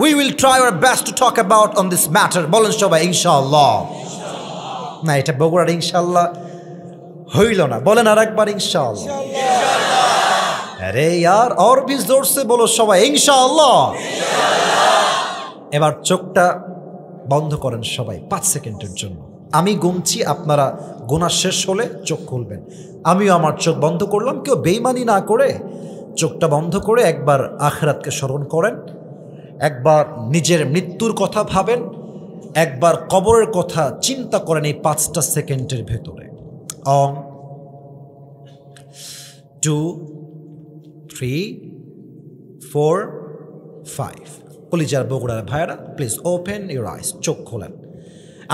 we will try our best to talk about on this matter. বলেন সবাই ইনশাআল্লাহ। না, এটা বগুড়ার ইনশাআল্লাহ হইল না, বলেন আর একবার ইনশাআল্লাহ। আরে यार और भी जोर से बोलो সবাই ইনশাআল্লাহ। এবার চোখটা বন্ধ করেন সবাই 5 সেকেন্ডের জন্য। আমি গুনছি, আপনারা গোনা শেষ হলে চোখ খুলবেন। আমিও আমার চোখ বন্ধ করলাম। কেউ বেইমানি না করে চোখটা বন্ধ করে একবার আখিরাতকে স্মরণ করেন, একবার নিজের মৃত্যুর কথা ভাবেন, একবার কবরের কথা চিন্তা করেন এই 5টা সেকেন্ডের ভেতরে। 1 2 3 4 5। কলিজার বগুড়ার ভাইরা প্লিজ ওপেন ইউর আইস, চোখ খোলেন।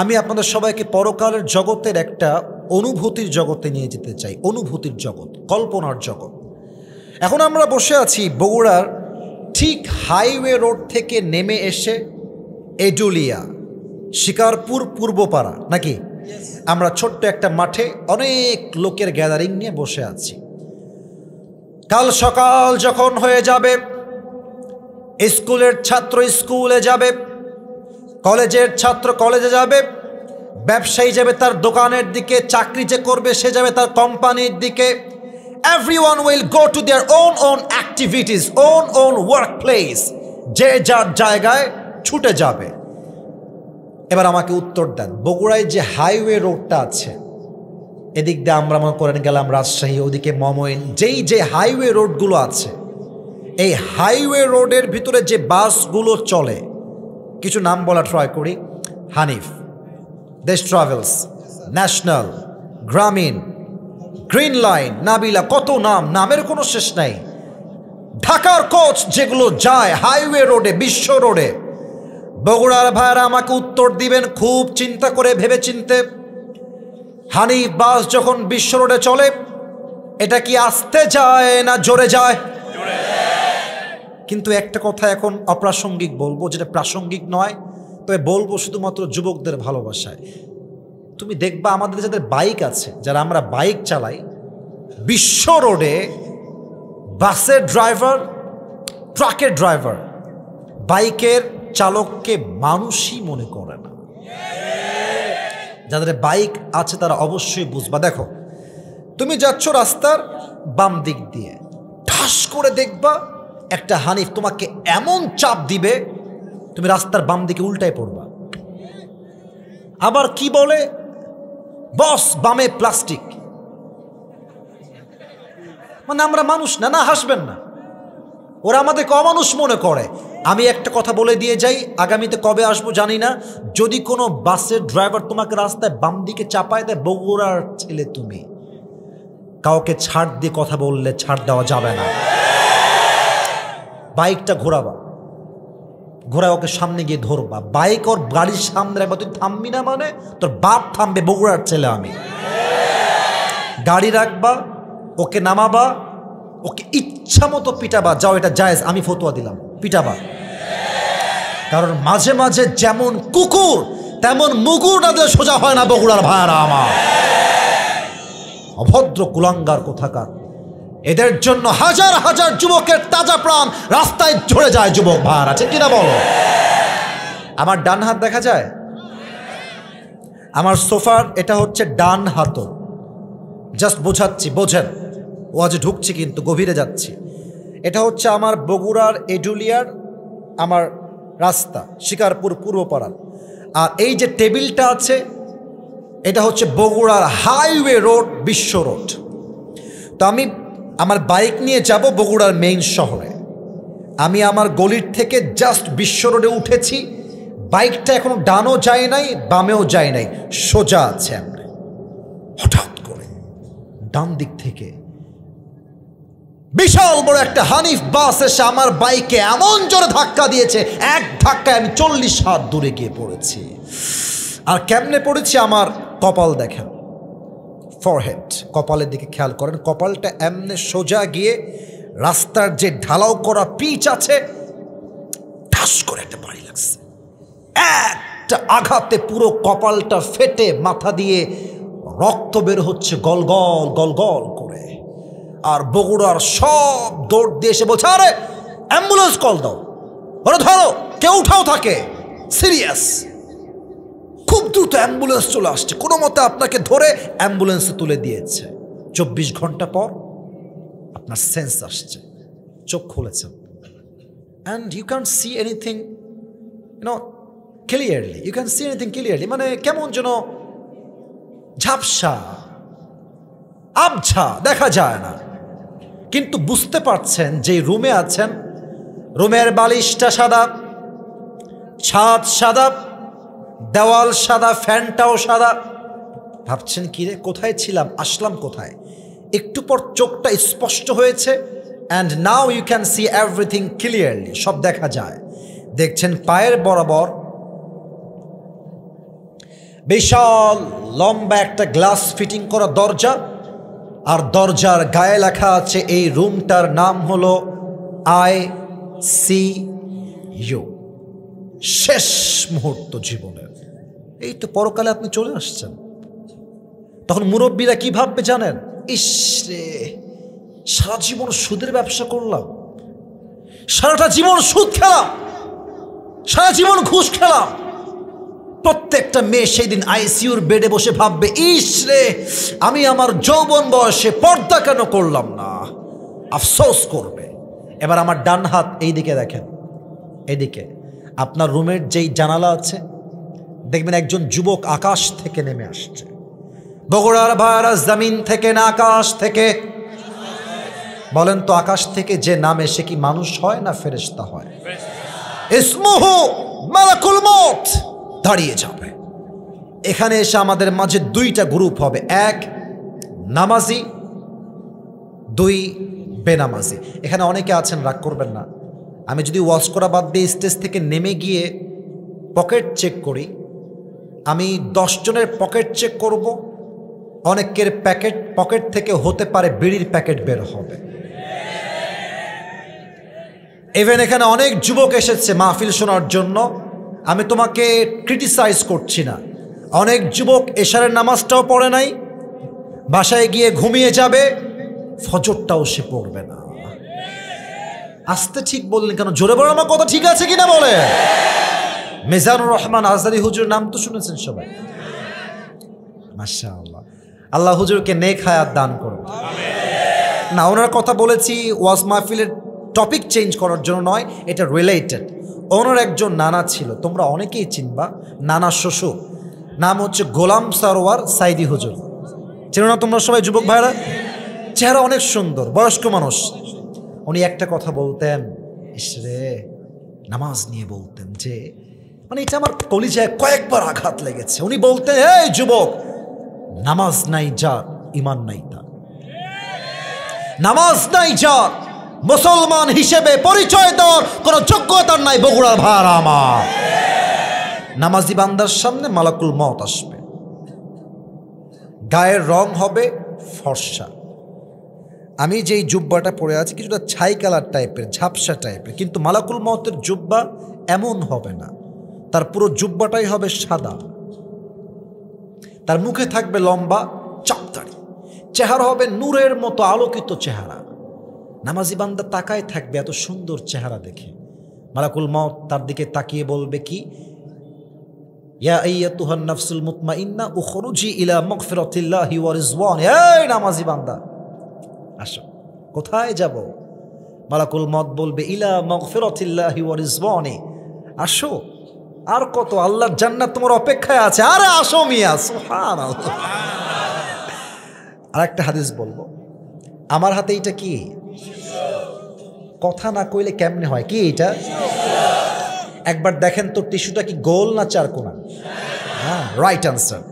আমি আপনাদের সবাইকে পরকালের জগতের একটা অনুভূতির জগতে নিয়ে যেতে চাই। অনুভূতির জগৎ, কল্পনার জগৎ। এখন আমরা বসে আছি বগুড়ার ঠিক হাইওয়ে রোড থেকে নেমে এসে এডুলিয়া, শিকারপুর, পূর্বপাড়া, নাকি আমরা ছোট্ট একটা মাঠে অনেক লোকের গ্যাদারিং নিয়ে বসে আছি। কাল সকাল যখন হয়ে যাবে, স্কুলের ছাত্র স্কুলে যাবে, কলেজের ছাত্র কলেজে যাবে, ব্যবসায়ী যাবে তার দোকানের দিকে, চাকরি যে করবে সে যাবে তার কোম্পানির দিকে। Everyone will go to their own activities, own workplace. যে যার জায়গায় ছুটে যাবে। এবার আমাকে উত্তর দেন, বগুড়ায় যে হাইওয়ে রোডটা আছে, এদিক দিয়ে আমরা মনে করেন গেলাম রাজশাহী, ওদিকে মমইন, যে হাইওয়ে রোডগুলো আছে, এই হাইওয়ে রোডের ভিতরে যে বাসগুলো চলে, কিছু নাম বলা ট্রাই করি। হানিফ, দেশ ট্রাভেলস, ন্যাশনাল, গ্রামীণ, গ্রিন লাইন, নাবিলা, কত নাম, নামের কোনো শেষ নাই। ঢাকার কোচ যেগুলো যায় হাইওয়ে রোডে, বিশ্ব রোডে, বগুড়ার ভাইরা আমাকে উত্তর দিবেন খুব চিন্তা করে ভেবে চিনতে। হানিফ বাস যখন বিশ্ব রোডে চলে, এটা কি আস্তে যায় না জোরে যায়? কিন্তু একটা কথা এখন অপ্রাসঙ্গিক বলবো, যেটা প্রাসঙ্গিক নয়, তবে বলবো শুধুমাত্র যুবকদের ভালোবাসায়। তুমি দেখবা আমাদের যাদের বাইক আছে, যারা আমরা বাইক চালাই, বিশ্ব রোডে বাসের ড্রাইভার, ট্রাকের ড্রাইভার, বাইকের চালককে মানুষই মনে করে না। যাদের বাইক আছে তারা অবশ্যই বুঝবা। দেখো, তুমি যাচ্ছ রাস্তার বাম দিক দিয়ে, ঠাস করে দেখবা একটা হানিফ তোমাকে এমন চাপ দিবে, তুমি রাস্তার বাম দিকে উল্টায় পড়বা। আবার কি বলে, বস বামে প্লাস্টিক, মানে আমরা মানুষ না। না, হাসবেন না, ওরা আমাদেরকে অমানুষ মনে করে। আমি একটা কথা বলে দিয়ে যাই, আগামীতে কবে আসবো জানি না, যদি কোনো বাসের ড্রাইভার তোমাকে রাস্তায় বাম দিকে চাপায় দেয়, বগুড়ার ছেলে তুমি, কাউকে ছাড় দিয়ে কথা বললে ছাড় দেওয়া যাবে না। বাইকটা ঘোরাবা, ঘোরা ওকে সামনে গিয়ে ধরবা, বাইক ওর গাড়ির সামনে রাখবা, তুই থামবি না মানে তোর বাপ থামবে, বগুড়ার ছেলে আমি। গাড়ি রাখবা, ওকে নামাবা, ওকে ইচ্ছা মতো পিটাবা, যাও এটা জায়েজ, আমি ফতোয়া দিলাম, পিটাবা। কারণ মাঝে মাঝে যেমন কুকুর তেমন মুগুর না দিলে সোজা হয় না বগুড়ার ভাইরা আমার। অভদ্র কুলাঙ্গার কোথাকার, এদের জন্য হাজার হাজার যুবকের তাজা প্রাণ রাস্তায় ঝরে যায়। যুবক ভাইরা, ঠিক কিনা বলো? আমার ডান হাত দেখা যায়, আমার সোফার এটা হচ্ছে ডান হাত। জাস্ট বোঝাচ্ছি, বোঝেন, ও আজ ঢুকছি কিন্তু গভীরে যাচ্ছি। এটা হচ্ছে আমার বগুড়ার এডুলিয়ার আমার রাস্তা, শিকারপুর পূর্বপাড়ার। আর এই যে টেবিলটা আছে, এটা হচ্ছে বগুড়ার হাইওয়ে রোড, বিশ্ব রোড। তো আমি আমার বাইক নিয়ে যাব বগুড়ার মেইন শহরে। আমি আমার গলির থেকে জাস্ট বিশ্ব রোডে উঠেছি, বাইকটা এখনো ডানও যায় নাই বামেও যায় নাই, সোজা আছে। আমরা হঠাৎ করে ডান দিক থেকে বিশাল বড় একটা হানিফ বাস এসে আমার বাইকে এমন জোরে ধাক্কা দিয়েছে, এক ধাক্কায় আমি 40 হাত দূরে গিয়ে পড়েছি। আর কেমনে পড়েছি আমার কপাল দেখেন, ফরহেড, কপালের দিকে খেয়াল করেন, কপালটা এমনে সোজা গিয়ে রাস্তার যে ঢালাও করা পিচ আছে, ঠাস করে একটা বাড়ি লাগছে। একটা আঘাতে পুরো কপালটা ফেটে মাথা দিয়ে রক্ত বের হচ্ছে গল গল গল গল করে। আর বগুড়ার সব দৌড় দিয়ে এসে বলছে, আরে অ্যাম্বুলেন্স কল দাও, ওরা ধরো, কেউ উঠাও থাকে, সিরিয়াস। খুব দ্রুত অ্যাম্বুলেন্স চলে আসছে, কোনো মতে আপনাকে ধরে অ্যাম্বুলেন্সে তুলে দিয়েছে। 24 ঘন্টা পর আপনার সেন্স আসছে, চোখ খুলেছেন, and you can see anything clearly, you can see anything clearly, মানে কেমন যেন ঝাপসা, আবছা, দেখা যায় না, কিন্তু বুঝতে পারছেন যে রুমে আছেন, রুমের বালিশটা সাদা, ছাদ সাদা, দেওয়াল সাদা, ফ্যানটাও সাদা। ভাবছেন কি রে, কোথায় ছিলাম, আসলাম কোথায়? একটু পর চোখটা স্পষ্ট হয়েছে, and now you can see everything clearly, সব দেখা যায়। দেখছেন পায়ের বরাবর বিশাল লম্বা একটা গ্লাস ফিটিং করা দরজা, আর দরজার গায়ে লেখা আছে এই রুমটার নাম হলো ICU। শেষ মুহূর্ত জীবনের, এই তো পরকালে আপনি চলে আসছেন। তখন মুরব্বীরা কি ভাববে জানেন? ইস রে, সারা জীবন সুদের ব্যবসা করলাম, সারাটা জীবন সুদ খেলাম, সারা জীবন ঘুষ খেলাম। প্রত্যেকটা মেয়ে সেই দিন ICUর বেডে বসে ভাববে, ইস রে, আমি আমার যৌবন বয়সে পর্দা কেন করলাম না, আফসোস করবে। এবার আমার ডান হাত এই দিকে দেখেন, এইদিকে আপনার রুমের যেই জানালা আছে, দেখবেন একজন যুবক আকাশ থেকে নেমে আসছে। বগুড়ার ভাইরা জমিন থেকে না আকাশ থেকে? বলেন তো, আকাশ থেকে যে নামে সে কি মানুষ হয় না ফেরেশতা হয়? ইসমুহু মালাকুল মউত। দাঁড়িয়ে যাবে। এখানে এসে আমাদের মাঝে দুইটা গ্রুপ হবে, এক নামাজি, দুই বেনামাজি। এখানে অনেকে আছেন, রাগ করবেন না, আমি যদি ওয়াজ করা বাদ দিয়ে স্টেজ থেকে নেমে গিয়ে পকেট চেক করি, আমি 10 জনের পকেট চেক করব, অনেকের পকেট থেকে হতে পারে বিড়ির প্যাকেট বের হবে। ইভেন এখানে অনেক যুবক এসেছে মাহফিল শোনার জন্য, আমি তোমাকে ক্রিটিসাইজ করছি না, অনেক যুবক এশারের নামাজটাও পড়ে নাই, বাসায় গিয়ে ঘুমিয়ে যাবে, ফজরটাও সে পড়বে না। আস্তে ঠিক বললেন কেন? জোরে বড় আমার কথা ঠিক আছে কিনা বলে? মিজানুর রহমান আজহারী হুজুর নাম তো শুনেছেন সবাই, মাশাআল্লাহ। আল্লাহ হুজুরকে নেক হায়াত দান করুন। না, ওনার কথা বলেছি ওয়াজ মাহফিলের টপিক চেঞ্জ করার জন্য নয়, এটা রিলেটেড। ওনার একজন নানা ছিল, তোমরা অনেকেই চিনবা, নানা শ্বশুর, নাম হচ্ছে গোলাম সারোয়ার সাইদি হুজুর। চেনো না তোমরা সবাই যুবক ভাইরা? চেহারা অনেক সুন্দর, বয়স্ক মানুষ। উনি একটা কথা বলতেন, ইসরে নামাজ নিয়ে বলতেন, যে মানে এটা আমার কলিজায় কয়েকবার আঘাত লেগেছে। উনি বলতেন, এই যুবক, নামাজ নাই যার, ইমান নাই তার। নামাজ নাই যার, মুসলমান হিসেবে পরিচয় দেওয়ার কোনো যোগ্যতার নাই। বগুড়ার ভাইরা আমার, নামাজি বান্দার সামনে মালাকুল মউত আসবে, গায়ের রং হবে ফর্সা। আমি যেই জুব্বাটা পরে আছি কিছুটা ছাই কালার টাইপের, ঝাপসা টাইপের, কিন্তু মালাকুল মউতের জুব্বা এমন হবে না, তার পুরো জুব্বাটাই হবে সাদা। তার মুখে থাকবে লম্বা চাপদাড়ি, চেহারা হবে নূরের মতো আলোকিত চেহারা। নামাজি বান্দা তাকায় থাকবে এত সুন্দর চেহারা দেখে। মালাকুল মউত তার দিকে তাকিয়ে বলবে কি, ইয়া আইয়াতুহান নাফসুল মুতমাইন্না উখরুজি ইলা মাগফিরাতিল্লাহি ওয়া রিজওয়ান। এই নামাজি বান্দা, আসো। কোথায় যাব? মালাকুল মউত বলবে, ইলা মাগফিরাতিল্লাহি ওয়া রিজওয়ানি, আসো। আর কত, আল্লাহর জান্নাত তোমার অপেক্ষায় আছে, আরে আসো মিয়া, সুবহানাল্লাহ। আর একটা হাদিস বলবো, আমার হাতে এইটা কি? কথা না কইলে কেমনে হয়? কি এটা? একবার দেখেন তো টিস্যুটা কি গোল না চারকোনা? হ্যাঁ, রাইট আনসার।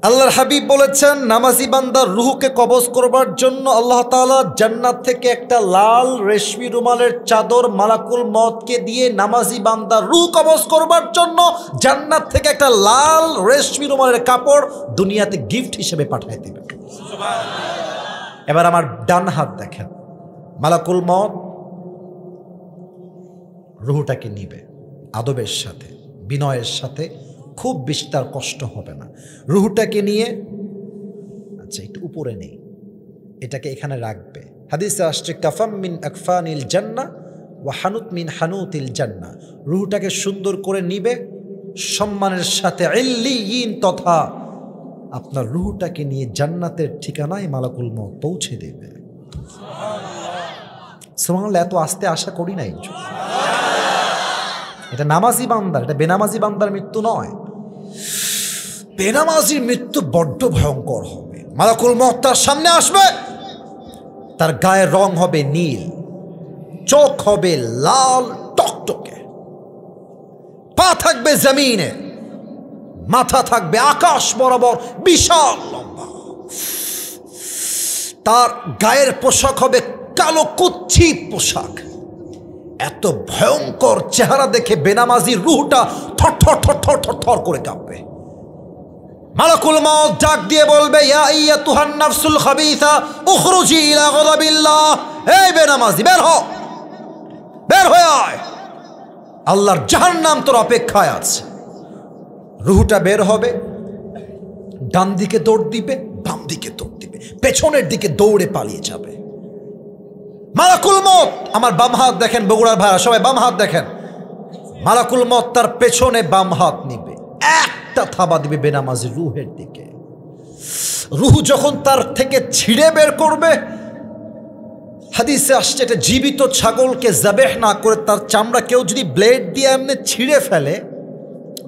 আল্লাহর হাবিব বলেছেন, নামাজি বান্দার রুহকে কবজ করবার জন্য আল্লাহ তাআলা জান্নাত থেকে একটা লাল রেশমি রুমালের চাদর মালাকুল মউতকে দিয়ে নামাজি বান্দার রুহ কবজ করবার জন্য জান্নাত থেকে একটা লাল রেশমি রুমালের কাপড় দুনিয়াতে গিফট হিসেবে পাঠিয়ে দিবে। এবার আমার ডান হাত দেখেন, মালাকুল মউত রুহটাকে নিবে আদবের সাথে, বিনয়ের সাথে, খুব বেশি তার কষ্ট হবে না। রুহটাকে নিয়ে, আচ্ছা একটু উপরে নেই, এটাকে এখানে রাখবে। হাদিসে আসছে কাফাম মিন আকফানিল জান্নাহ ওয়া হানুত মিন হানুতিল জান্নাহ, রুহটাকে সুন্দর করে নিবে সম্মানের সাথে ইল্লিয়িন, তথা আপনার রুহটাকে নিয়ে জান্নাতের ঠিকানায় মালাকুল মউত পৌঁছে দেবে। সুবহানাল্লাহ, এত আস্তে আশা করি নাই। এটা নামাজি বান্দার, এটা বেনামাজি বান্দার মৃত্যু নয়। বেনামাজির মৃত্যু বড্ড ভয়ঙ্কর হবে। মালাকুল মউত তার সামনে আসবে, তার গায়ের রং হবে নীল, চোখ হবে লাল টকটকে, পা থাকবে জমিনে, মাথা থাকবে আকাশ বরাবর বিশাল লম্বা, তার গায়ের পোশাক হবে কালো কুচ্ছিত পোশাক। এত ভয়ঙ্কর চেহারা দেখে বেনামাজির রূহটা থর থর থর থর থর থর করে কাঁপবে। মালাকুল মউত ডাক দিয়ে বলবে, ইয়া আইয়াতুহান নাফসুল খাবিসা উখরুজি ইলা গাদাবিল্লাহ, এই বেনামাজি বের হ, বের হয়ে আয়, আল্লাহর জাহান্নাম তোর অপেক্ষায় আছে। রূহটা বের হবে, ডান দিকে দৌড় দিবে, বাম দিকে দৌড় দিবে, পেছনের দিকে দৌড়ে পালিয়ে যাবে। মালাকুল মউত, আমার বাম হাত দেখেন বগুড়ার ভাইরা সবাই বাম হাত দেখেন, মালাকুল মউত তার পেছনে বাম হাত নিবে, একটা থাবা দিবে বেনামাজির রূহের দিকে। রূহ যখন তার থেকে ছিঁড়ে বের করবে, হাদিসে আসছে এটা জীবিত ছাগলকে জাবেহ না করে তার চামড়া কেউ যদি ব্লেড দিয়ে এমনি ছিঁড়ে ফেলে,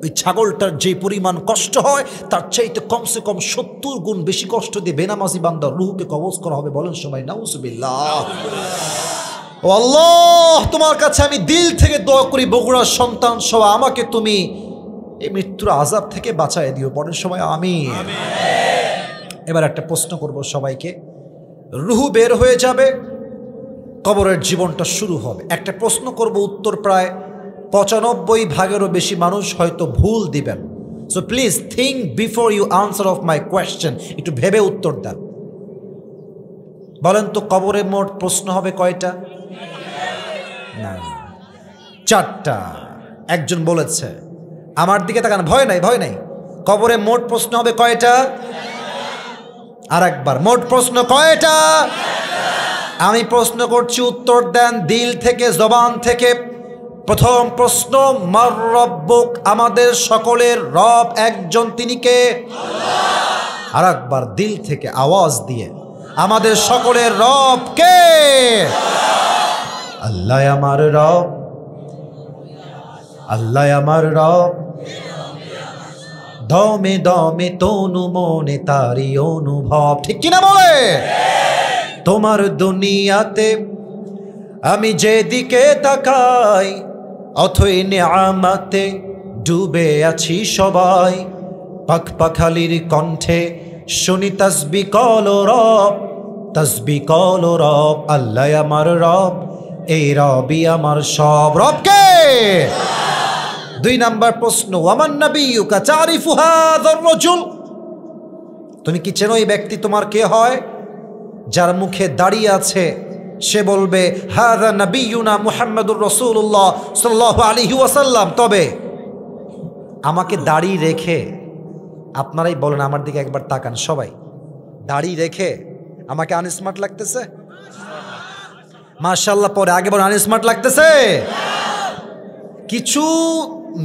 ওই ছাগলটার যে পরিমাণ কষ্ট হয় তার চাইতে কমসে কম 70 গুণ বেশি কষ্ট দিয়ে বেনামাজি বান্দার রূহকে কবজ করা হবে। বলেন সবাই নাউজুবিল্লাহ। ও আল্লাহ, তোমার কাছে আমি দিল থেকে দোয়া করি বগুড়ার সন্তান সহ আমাকে তুমি এই মৃত্যুর আযাব থেকে বাঁচায় দিও। বলেন সবাই আমিন। এবার একটা প্রশ্ন করব সবাইকে, রূহ বের হয়ে যাবে, কবরের জীবনটা শুরু হবে। একটা প্রশ্ন করব, উত্তর প্রায় 95 ভাগেরও বেশি মানুষ হয়তো ভুল দিবেন। So please think before you answer of my question, একটু ভেবে উত্তর দেন। বলেন তো কবরে মোট প্রশ্ন হবে কয়টা? না, 4টা। একজন বলেছে, আমার দিকে তাকান, ভয় নাই ভয় নাই। কবরে মোট প্রশ্ন হবে কয়টা? আর একবার, মোট প্রশ্ন কয়টা? আমি প্রশ্ন করছি, উত্তর দেন দিল থেকে, জবান থেকে। প্রথম প্রশ্ন, মার রব্বুক, আমাদের সকলের রব একজন, তিনি কে? আল্লাহ। আর একবার দিল থেকে আওয়াজ দিয়ে, আমাদের সকলের রব কে? আল্লাহ আমার রব, আল্লাহ আমার রব, দমে দমে তনু মনে তারি অনুভব। ঠিক কিনা বলে? তোমার দুনিয়াতে আমি যেদিকে তাকাই, অথই নিয়ামতে ডুবে আছি সবাই। পাখ পাখালির কণ্ঠে শুনি তাসবিহ কলো রব, তাসবিহ কলো রব। আল্লাহ আমার রব, এই রবই আমার সব। রব কে? 2 নাম্বার প্রশ্ন, ওয়ামান নাবিয়্যুকা তারিফু হাযার রাজুল, তুমি কি চেনো এই ব্যক্তি তোমার কে হয়? যার মুখে দাড়ি আছে সে বলবে হাযা নাবিয়্যুনা মুহাম্মাদুর রাসূলুল্লাহ সাল্লাল্লাহু আলাইহি ওয়াসাল্লাম। তবে আমাকে দাড়ি রেখে, আপনারাই বলেন, আমার দিকে একবার তাকান সবাই, দাড়ি রেখে আমাকে আনস্মার্ট লাগতেছে? মাশাআল্লাহ পরে আগে বলেন, আনস্মার্ট লাগতেছে? কিছু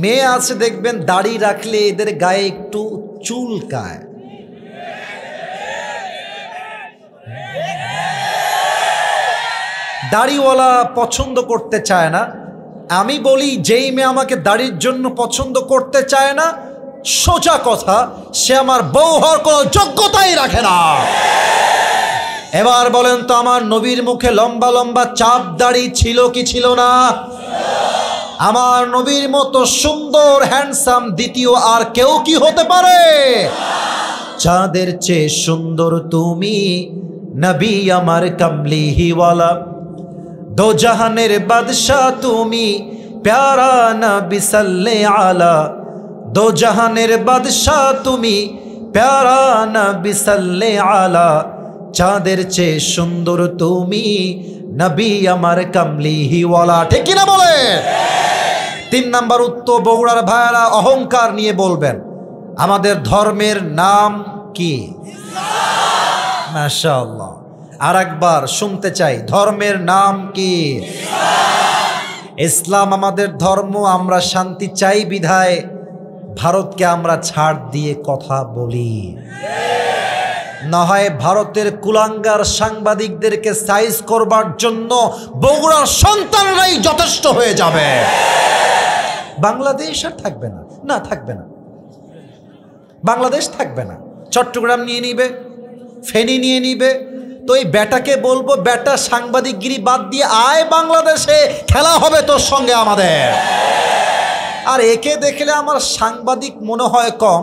মেয়ে আছে দেখবেন দাড়ি রাখলে এদের গায়ে একটু চুলকায়। দাড়িওয়ালা পছন্দ করতে চায় না। আমি বলি, যেই মেয়ে আমাকে দাড়ির জন্য পছন্দ করতে চায় না, সোজা কথা, সে আমার বউ হওয়ার কোনো যোগ্যতাই রাখে না। এবার বলেন তো, আমার নবীর মুখে লম্বা লম্বা চাপ দাড়ি ছিল কি ছিল না? আমার নবীর মতো সুন্দর হ্যান্ডসাম দ্বিতীয় আর কেউ কি হতে পারে? চাঁদের চেয়ে সুন্দর তুমি, নবী আমার কামলিওয়ালা। দো জাহানের বাদশাহ তুমি, প্যারা নবী সাল্লে আলা। দো জাহানের বাদশাহ তুমি, প্যারা নবী সাল্লে আলা। চাঁদের চেয়ে সুন্দর তুমি, নবী আমার কামলিওয়ালা। ঠিক কিনা বলে? 3 নাম্বার উত্তর, বগুড়ার ভাইরা অহংকার নিয়ে বলবেন, আমাদের ধর্মের নাম কি? মাশাআল্লাহ। আর একবার শুনতে চাই, ধর্মের নাম কি? ইসলাম আমাদের ধর্ম। আমরা শান্তি চাই বিধায় ভারতকে আমরা ছাড় দিয়ে কথা বলি, না হয় ভারতের কুলাঙ্গার সাংবাদিকদেরকে সাইজ করবার জন্য বগুড়ার সন্তানরাই যথেষ্ট হয়ে যাবে। বাংলাদেশ আর থাকবে না, না থাকবে না, বাংলাদেশ থাকবে না। চট্টগ্রাম নিয়ে নিবে, ফেনী নিয়ে নিবে। তো এই বেটাকে বলবো, বেটা সাংবাদিকগিরি বাদ দিয়ে আয় বাংলাদেশে, খেলা হবে তোর সঙ্গে আমাদের। আর একে দেখলে আমার সাংবাদিক মনে হয় কম,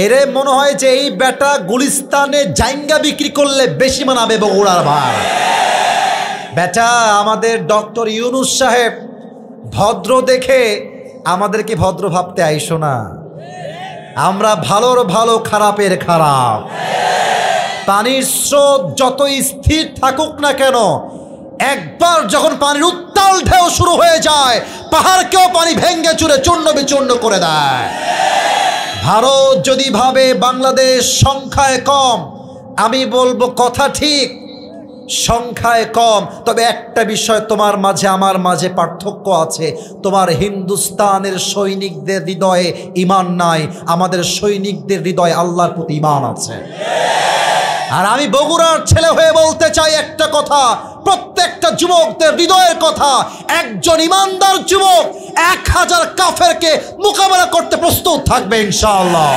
এরে মনে হয় যে এই বেটা গুলিস্তানে জাইঙ্গা বিক্রি করলে বেশি মানাবে বগুড়ার ভাই। বেটা আমাদের ডক্টর ইউনূস সাহেব ভদ্র দেখে আমাদেরকে ভদ্র ভাবতে আইসো না। আমরা ভালোর ভালো, খারাপের খারাপ। পানির স্রোত যতই স্থির থাকুক না কেন, একবার যখন পানির উত্তাল ঢেউ শুরু হয়ে যায়, পাহাড়কেও পানি ভেঙ্গে চুরে চূর্ণ বিচূর্ণ করে দেয়। ভারত যদি ভাবে বাংলাদেশ সংখ্যায় কম, আমি বলবো কথা ঠিক, সংখ্যায় কম, তবে একটা বিষয় তোমার মাঝে আমার মাঝে পার্থক্য আছে। তোমার হিন্দুস্তানের সৈনিকদের হৃদয়ে ঈমান নাই, আমাদের সৈনিকদের হৃদয়ে আল্লাহর প্রতি ঈমান আছে। আর আমি বগুড়ার ছেলে হয়ে বলতে চাই একটা কথা, প্রত্যেকটা যুবকদের হৃদয়ের কথা। একজন ইমানদার যুবক 1000 কাফেরকে মোকাবেলা করতে প্রস্তুত থাকবে ইনশাআল্লাহ।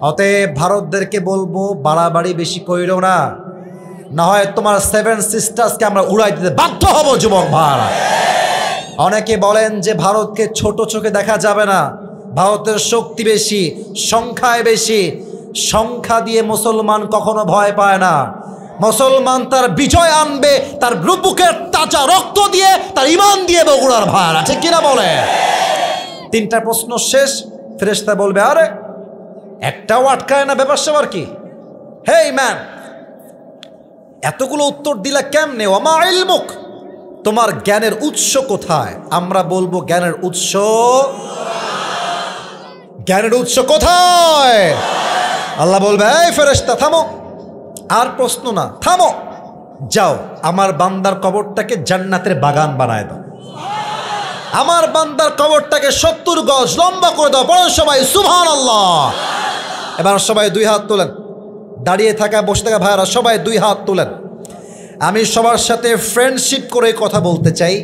অতএব ভারতদেরকে বলবো, বাড়াবাড়ি বেশি কইরো না, না হয় তোমার 7 সিস্টার্সকে আমরা উড়াই দিতে বাধ্য হব যুবক ভাই। অনেকে বলেন যে ভারতকে ছোট চোখে দেখা যাবে না, ভারতের শক্তি বেশি, সংখ্যায় বেশি। সংখ্যা দিয়ে মুসলমান কখনো ভয় পায় না। মুসলমান তার বিজয় আনবে তার বুকের তাজা রক্ত দিয়ে, তার ঈমান দিয়ে বগুড়ার ভাইরা, ঠিক কিনা বলে? 3টা প্রশ্ন শেষ, ফেরেশতা বলবে আরে একটাও আটকায় না, ব্যাপার স্যাপার কি? হেই ম্যান, এতগুলো উত্তর দিলা কেমনে? ওমা ইলমুক, তোমার জ্ঞানের উৎস কোথায়? আমরা বলবো জ্ঞানের উৎস, জ্ঞানের উৎস কোথায়? আল্লাহ বলবে এই ফেরেশতা থামো, আর প্রশ্ন না, থামো, যাও আমার বান্দার কবরটাকে জান্নাতের বাগান বানায় দাও। আমার বান্দার কবরটাকে 70 গজ লম্বা করে দাও। পড়েন সবাই সুবহানাল্লাহ। এবার সবাই 2 হাত তোলেন, দাঁড়িয়ে থাকা বসে থাকা ভাইরা সবাই 2 হাত তোলেন। আমি সবার সাথে ফ্রেন্ডশিপ করে কথা বলতে চাই।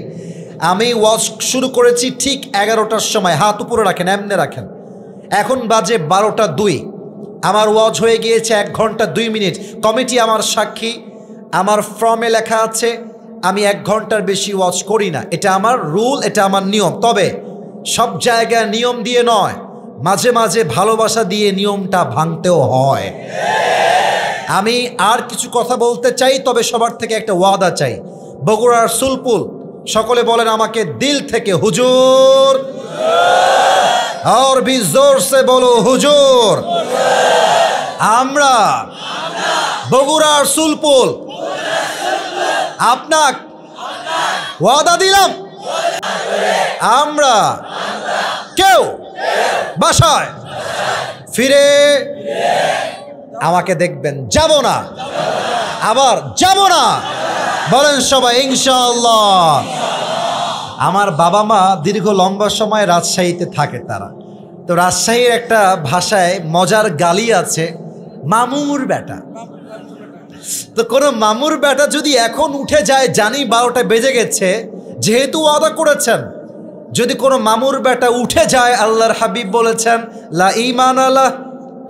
আমি ওয়াজ শুরু করেছি ঠিক 11টার সময়, হাত উপরে রাখেন, এমনে রাখেন। এখন বাজে 12টা 2, আমার ওয়াজ হয়ে গিয়েছে 1 ঘন্টা 2 মিনিট। কমিটি আমার সাক্ষী, আমার ফর্মে লেখা আছে আমি 1 ঘন্টার বেশি ওয়াজ করি না। এটা আমার রুল, এটা আমার নিয়ম। তবে সব জায়গায় নিয়ম দিয়ে নয়, মাঝে মাঝে ভালোবাসা দিয়ে নিয়মটা ভাঙতেও হয়। আমি আর কিছু কথা বলতে চাই, তবে সবার থেকে একটা ওয়াদা চাই। বগুড়ার সুলপুল সকলে বলেন আমাকে দিল থেকে হুজুর, और भी जोर से बोलो हुजूर। আমরা বগুড়ার সুলপুল আপনাক ওয়াদা দিলাম, আমরা কেউ বাসায় ফিরে আমাকে দেখবেন, যাব না, আবার যাব না, বলেন সবাই ইনশাআল্লাহ। আমার বাবা মা দীর্ঘ লম্বা সময় রাজশাহীতে থাকে তারা, তো রাজশাহীর একটা ভাষায় মজার গালি আছে, মামুর বেটা। তো কোনো মামুর বেটা যদি এখন উঠে যায়, জানি 12টা বেজে গেছে, যেহেতু ওয়াদা করেছেন, যদি কোনো মামুর বেটা উঠে যায়, আল্লাহর হাবিব বলেছেন লা ঈমান আলা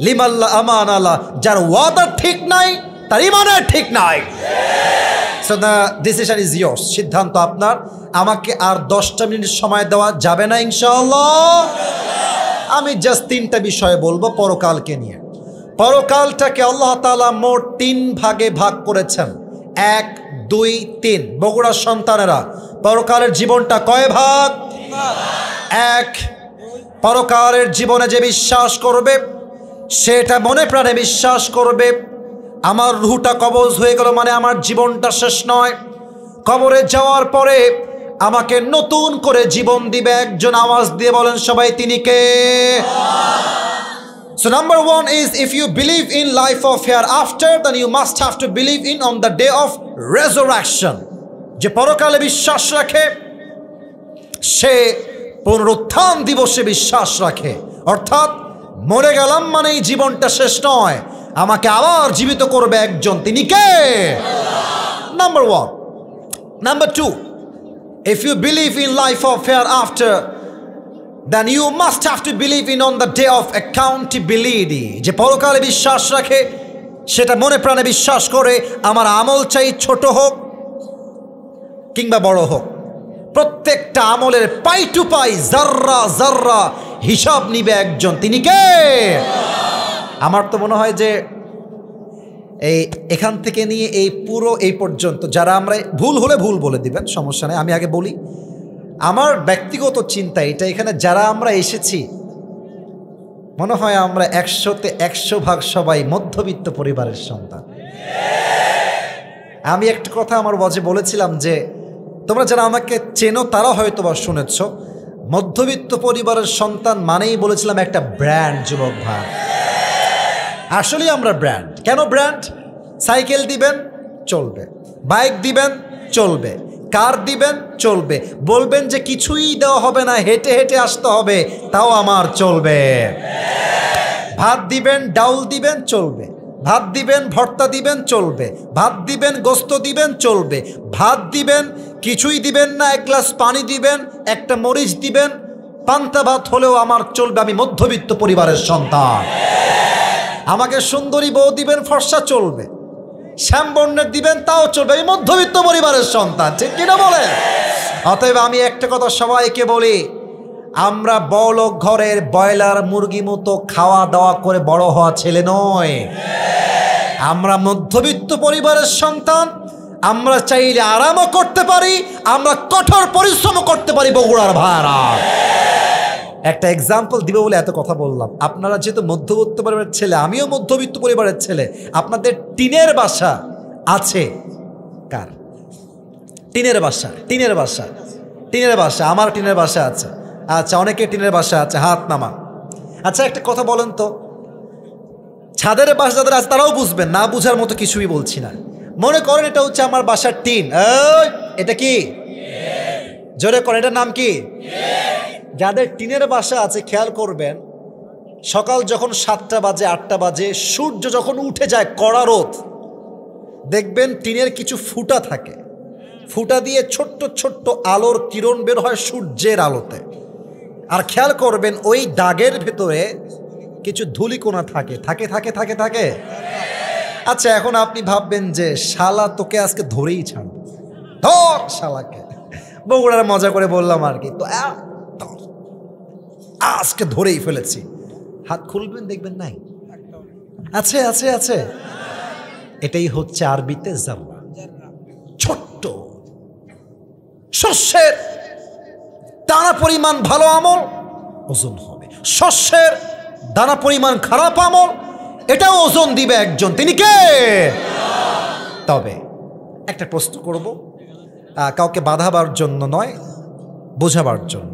লিমাল্লা আমান আলা, যার ওয়াদা ঠিক নাই তার ঈমানের ঠিক নাই। So the decision is yours, সিদ্ধান্ত আপনার। আমাকে আর 10টা মিনিট সময় দেওয়া যাবে না ইনশাআল্লাহ। আমি জাস্ট 3টা বিষয় বলবো পরকালকে নিয়ে। পরকালটাকে আল্লাহ তাআলা মোট 3 ভাগে ভাগ করেছেন, 1, 2, 3। বগুড়ার সন্তানেরা, পরকালের জীবনটা কয় ভাগ? 1। পরকালের জীবনে যে বিশ্বাস করবে, সেটা মনে প্রাণে বিশ্বাস করবে আমার রুহটা কবজ হয়ে গেল মানে আমার জীবনটা শেষ নয়। কবরে যাওয়ার পরে আমাকে নতুন করে জীবন দিবে একজন। আওয়াজ দিয়ে বলেন সবাই, তিনি কে? So number one is, if you believe in life of hereafter, then you must have to believe in on the day of resurrection. যে পরকালে বিশ্বাস রাখে সে পুনরুত্থান দিবসে বিশ্বাস রাখে, অর্থাৎ মরে গেলাম মানেই জীবনটা শেষ নয়, আমাকে আবার জীবিত করবে একজন, তিনি কে? Number one. Number two, if you believe in life of hereafter, then you must have to believe in on the day of accountability. যে পরকালে বিশ্বাস রাখে সেটা মনে প্রাণে বিশ্বাস করে আমার আমল চাই ছোট হোক কিংবা বড় হোক, প্রত্যেকটা আমলের পাই টু পাই, জাররা জাররা হিসাব নিবে একজন, তিনি কে? আমার তো মনে হয় যে এখান থেকে নিয়ে এই পুরো এই পর্যন্ত যারা আমরা, ভুল হলে ভুল বলে দিবেন, সমস্যা নেই, আমি আগে বলি আমার ব্যক্তিগত চিন্তা এটা, এখানে যারা আমরা এসেছি মনে হয় আমরা 100-তে 100% সবাই মধ্যবিত্ত পরিবারের সন্তান। আমি একটা কথা আমার ওয়াজে বলেছিলাম যে তোমরা যারা আমাকে চেনো তারা হয়তো বা শুনেছ, মধ্যবিত্ত পরিবারের সন্তান মানেই বলেছিলাম একটা ব্র্যান্ড। যুবক ভাই, আসলেই আমরা ব্র্যান্ড। কেন ব্র্যান্ড? সাইকেল দিবেন চলবে, বাইক দিবেন চলবে, কার দিবেন চলবে, বলবেন যে কিছুই দেওয়া হবে না, হেঁটে হেঁটে আসতে হবে, তাও আমার চলবে। ভাত দিবেন ডাউল দিবেন চলবে, ভাত দিবেন ভর্তা দিবেন চলবে, ভাত দিবেন গোস্ত দিবেন চলবে, ভাত দিবেন কিছুই দিবেন না, এক গ্লাস পানি দিবেন, একটা মরিচ দিবেন, পান্তা ভাত হলেও আমার চলবে, আমি মধ্যবিত্ত পরিবারের সন্তান। আমাকে সুন্দরী বউ দিবেন ফর্সা চলবে, শ্যামবর্ণের দিবেন তাও চলবে, আমি মধ্যবিত্ত পরিবারের সন্তান, ঠিক কিনা বলেন? অতএব আমি একটা কথা সবাইকে বলি, আমরা বড়লোক ঘরের ব্রয়লার মুরগি মতো খাওয়া দাওয়া করে বড় হওয়া ছেলে নয়, আমরা মধ্যবিত্ত পরিবারের সন্তান। আমরা চাইলে আরামও করতে পারি, আমরা কঠোর পরিশ্রমও করতে পারি বগুড়ার ভাড়া। একটা এক্সাম্পল দিব বলে এত কথা বললাম। আপনারা যেহেতু মধ্যবিত্ত পরিবারের ছেলে, আমিও মধ্যবিত্ত পরিবারের ছেলে, আপনাদের টিনের বাসা আছে কার? টিনের বাসা, টিনের বাসা, টিনের বাসা, আমার টিনের বাসা আছে। আচ্ছা, অনেকে টিনের বাসা আছে, হাত নামা। আচ্ছা একটা কথা বলেন তো, ছাদের বাসা যাদের আছে তারাও বুঝবেন, না বুঝার মতো কিছুই বলছি না। মনে করেন এটা হচ্ছে আমার বাসার টিন, এটা কি? জোরে করেন, এটার নাম কি? যাদের টিনের বাসা আছে খেয়াল করবেন, সকাল যখন 7টা বাজে 8টা বাজে, সূর্য যখন উঠে যায়, কড়া রোদ, দেখবেন টিনের কিছু ফুটা থাকে, ফুটা দিয়ে ছোট্ট ছোট্ট আলোর কিরণ বের হয় সূর্যের আলোতে। আর খেয়াল করবেন ওই দাগের ভেতরে কিছু ধূলিকণা থাকে থাকে থাকে থাকে থাকে। আচ্ছা এখন আপনি ভাববেন যে শালা তোকে আজকে ধরেই ছাড়ব, ধর শালাকে, বগুড়ার মজা করে বললাম আর কি, তো আজকে ধরেই ফেলেছি। হাত খুলবেন দেখবেন নাই, আছে আছে আছে। এটাই হচ্ছে আরবিতে জাররা, ছোট্ট শস্যের দানা পরিমাণ ভালো আমল ওজন হবে, শস্যের দানা পরিমাণ খারাপ আমল এটাও ওজন দিবে একজন, তিনি কে? তবে একটা প্রশ্ন করব, কাউকে বাধাবার জন্য নয়, বোঝাবার জন্য।